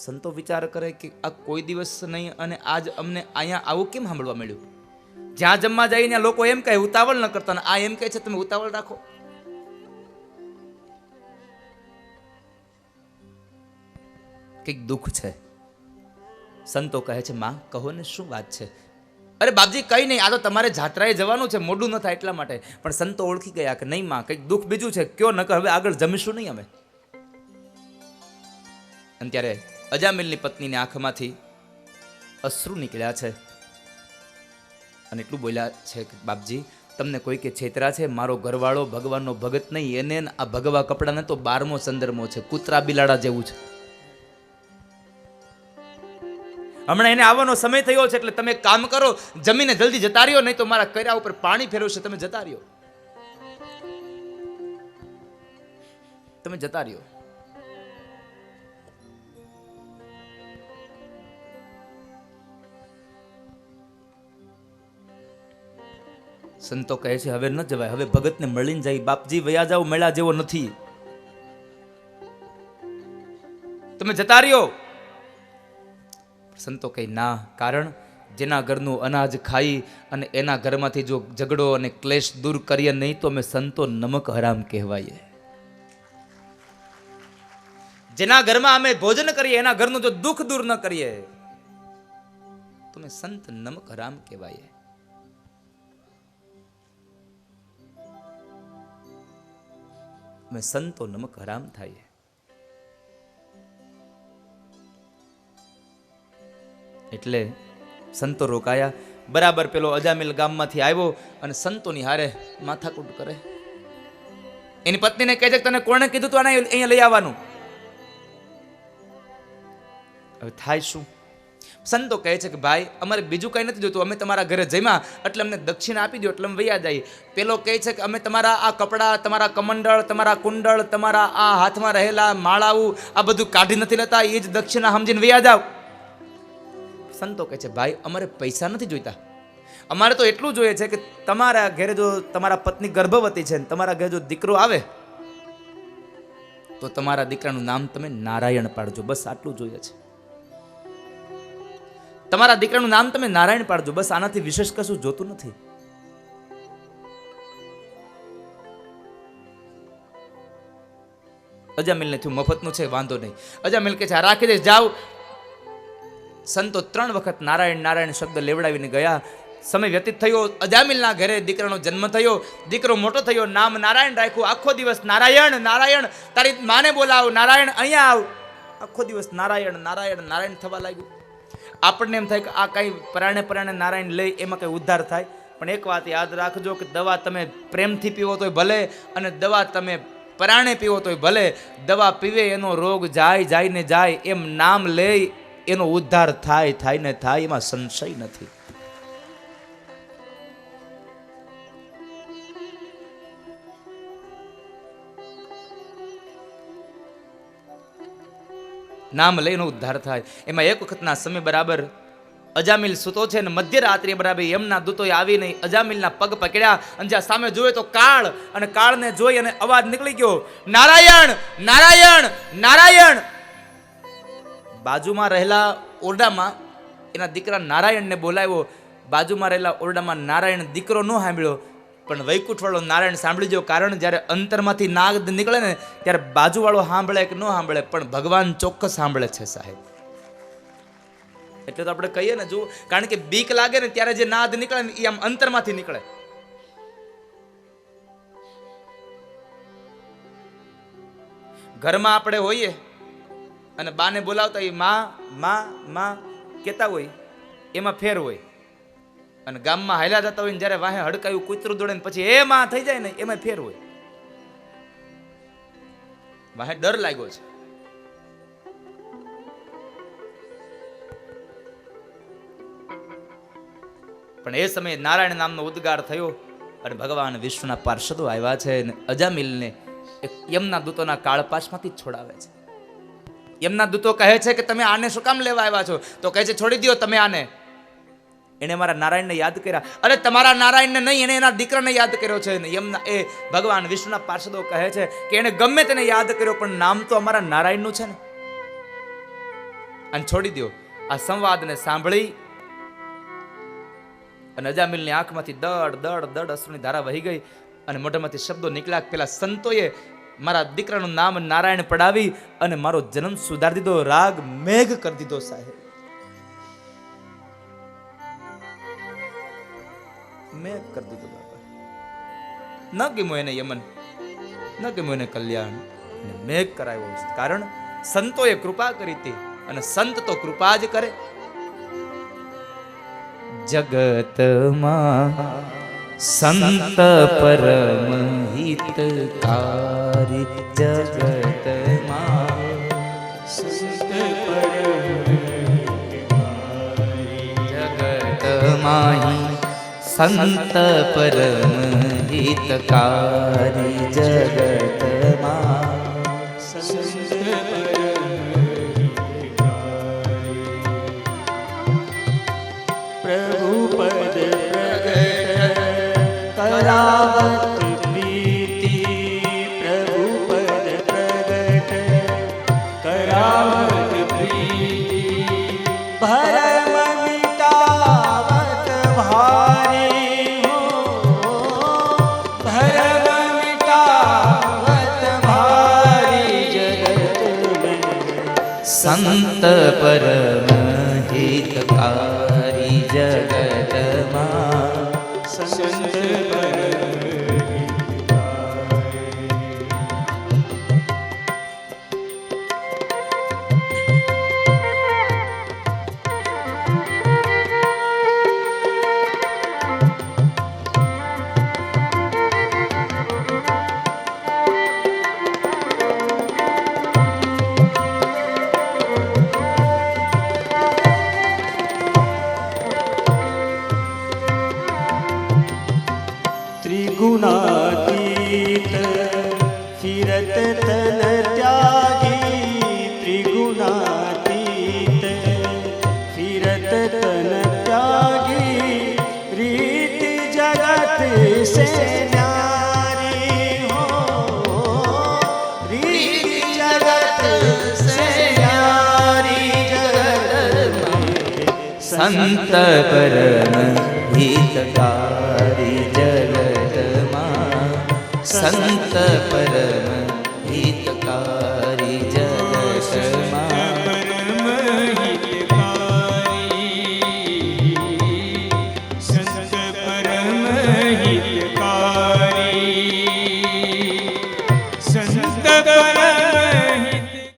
સંતો વિચાર કરે કે આ કોઈ દિવસ નહીં અને આજ અમને અહીંયા આવું કેમ સાંભળવા મળ્યું? જ્યાં જમવા જાય ત્યાં લોકો એમ કહે ઉતાવળ ન કરતા, આ એમ કહે છે તમે ઉતાવળ રાખો. કંઈક દુઃખ છે. સંતો કહે છે માં કહો ને શું વાત છે? અરે બાપજી કઈ નહીં, આ તો તમારે જાત્રાએ જવાનું છે, મોડું ન થાય એટલા માટે. પણ સંતો ઓળખી ગયા કે નહીં માં કંઈક દુઃખ બીજું છે, કયો નકર હવે આગળ જમીશું નહીં અમે. અને ત્યારે અજામિલની પત્નીની આંખમાંથી અશ્રુ નીકળ્યા છે અને એટલું બોલ્યા છે કે બાપજી તમને કોઈ કે છેતરા છે? મારો ઘરવાળો ભગવાનનો ભગત નહીં, એને આ ભગવા કપડાને તો 12મો સંદર્ભો છે, કૂતરા બિલાડા જેવું છે. હમણાં એને આવવાનો સમય થયો છે એટલે તમે કામ કરો, જમીને જલ્દી જતા રહ્યો, નહીં તો મારા કર્યા ઉપર પાણી ફેરવશે. તમે જતા રહ્યો, તમે જતા રહ્યો. સંતો કહે છે હવે ન જવાય, હવે ભગતને મળીને જાય. બાપજી વયા જાવ, મેળા જેવો નથી, તમે જતા રહ્યો. સંતો કહે ના, કારણ જેના ઘરનું અનાજ ખાઈ અને એના ઘરમાંથી જો ઝઘડો અને ક્લેશ દૂર કરીએ નહીં તો અમે સંતો નમક હરામ કહેવાય. જેના ઘરમાં અમે ભોજન કરીએ એના ઘરનું જો દુઃખ દૂર ન કરીએ તો અમે સંત નમક હરામ કહેવાય. અમે સંતો નમક હરામ થાય. એટલે સંતો રોકાયા. બરાબર પેલો અજામિલ ગામમાંથી આવ્યો અને સંતોની હારે માથાકૂટ કરે. એની પત્નીને કહે છે કે તને કોણે કીધું તું આને અહીંયા લઈ આવવાનું? હવે થાય શું? સંતો કહે છે કે ભાઈ અમારે બીજું કઈ નથી જોતું, અમે તમારા ઘરે જમ્યા એટલે અમને દક્ષિણા આપી દો એટલે અમે વૈયા જઈએ. પેલો કહે છે કે અમે તમારા આ કપડાં, તમારા કમંડળ, તમારા કુંડળ, તમારા આ હાથમાં રહેલા માળાઓ આ બધું કાઢી નથી લેતા, એ જ દક્ષિણા સમજીને વૈયા જાવ. સંતો કહે છે ભાઈ અમારે પૈસા નથી જોઈતા, અમારે તો એટલું જોઈએ છે કે તમારા ઘરે જો તમારા પત્ની ગર્ભવતી છે ને તમારા ઘરે જો દીકરો આવે તો તમારા દીકરાનું નામ તમે નારાયણ પાડજો, બસ આટલું જોઈએ છે. તમારા દીકરાનું નામ તમે નારાયણ પાડજો, બસ આનાથી વિશેષ કશું જોતું નથી. અજામિલને થયું મફતનું છે વાંધો નહીં. અજામિલ કે છે રાખી દઈશ, જાઓ. સંતો 3 વખત નારાયણ નારાયણ શબ્દ લેવડાવીને ગયા. સમય વ્યતીત થયો. અજામિલના ઘરે દીકરાનો જન્મ થયો. દીકરો મોટો થયો, નામ નારાયણ રાખ્યું. આખો દિવસ નારાયણ નારાયણ, તારી માને બોલાવ, નારાયણ અહીંયા આવ. આખો દિવસ નારાયણ નારાયણ નારાયણ થવા લાગ્યું. આપણને એમ થાય કે આ કઈ પરાણે પરાણે નારાયણ લઈ એમાં કઈ ઉદ્ધાર થાય, પણ એક વાત યાદ રાખજો કે દવા તમે પ્રેમથી પીવો તોય ભલે અને દવા તમે પરાણે પીવો તોય ભલે, દવા પીવે એનો રોગ જાય ને જાય, એમ નામ લે એનો ઉદ્ધાર થાય ને થાય, એમાં સંશય નથી. નામ લઈને ઉદ્ધાર થાય. એમાં એક વખતના સમય બરાબર અજામિલ સૂતો છે ને મધ્યરાત્રિએ બરાબર એમના દૂતોએ આવીને અજામિલના પગ પકડ્યા અને જ્યાં સામે જોયે તો કાળ, અને કાળને જોઈ અને અવાજ નીકળી ગયો, નારાયણ નારાયણ નારાયણ. બાજુમાં રહેલા ઓરડામાં એના દીકરા નારાયણને બોલાવ્યો. બાજુમાં રહેલા ઓરડામાં નારાયણ દીકરો ન સાંભળ્યો પણ વૈકુંઠવાળો નારાયણ સાંભળી ગયો. કારણ જ્યારે અંતરમાંથી નાદ નીકળે ને ત્યારે બાજુવાળો સાંભળે કે ન સાંભળે પણ ભગવાન ચોક્કસ સાંભળે છે સાહેબ. એટલે તો આપણે કહીએ ને, જો કારણ કે બીક લાગે ને ત્યારે જે નાદ નીકળે ને એ આમ અંતરમાંથી નીકળે. ઘરમાં આપણે હોઈએ અને બાને બોલાવતા એ માં માં માં કહેતા હોય એમાં ફેર હોય, અને ગામમાં હાલ્યા જતા હોય ને જ્યારે વાહે હડકાયું કૂતરું દોડે ને પછી એ માં થઈ જાય ને એમાં ફેર હોય. વાહે ડર લાગ્યો છે. પણ એ સમયે નારાયણ નામનો ઉદ્ગાર થયો અને ભગવાન વિષ્ણુના પાર્ષદો આવ્યા છે અને અજામિલને યમના દૂતોના કાળપાશમાંથી જ છોડાવે છે. યમના દૂતો કહે છે કે તમે આને શું કામ લેવા આવ્યા છો? તો કહે છે છોડી દો તમે આને. એને મારા નારાયણને યાદ કર્યા. અરે તમારા નારાયણને નહીં, એને એના દીકરાને યાદ કર્યો છે. યમના એ ભગવાન વિષ્ણુના પાર્ષદો કહે છે કે એને ગમે તેને યાદ કર્યો પણ નામ તો અમારા નારાયણનું છે ને, અને છોડી દો. આ સંવાદને સાંભળી અને અજામિલની આંખમાંથી દડ દડ દડ અશ્રુની ધારા વહી ગઈ અને મોઢામાંથી શબ્દો નીકળ્યા. પેલા સંતોએ મારા દીકરાનું નામ નારાયણ પડાવી અને મારો જન્મ સુધારી દીધો, રાગ મેઘ કરી દીધો સાહેબ. મેઘ કરી દીધો બાપા. ન ગમ્યું એને યમન, ન ગમ્યું એને કલ્યાણ, મેઘ કરાવ્યો છે. કારણ સંતોએ કૃપા કરી હતી અને સંત તો કૃપા જ કરે. જગતમાં સંત પરમ હિતકારી, જગતમાં સંત જગતમાં સંત પરમ હિતકારી, જગતમાં પ્રભુ પદ પ્રગટ करावत प्रीति प्रभु पद प्रगट करावत प्रीति भरम मिटावत भारी हो भरम मिटावत भारी जगत में संत परम हितकारी जगत मां संत त्रिगुणातीत फिरत तन त्यागी त्रिगुणातीत फिरत तन त्यागी रीति जगत से न्यारी हो रीति जगत से न्यारी जगत में संत परम हितकारी जगत मां संत परम हितकारी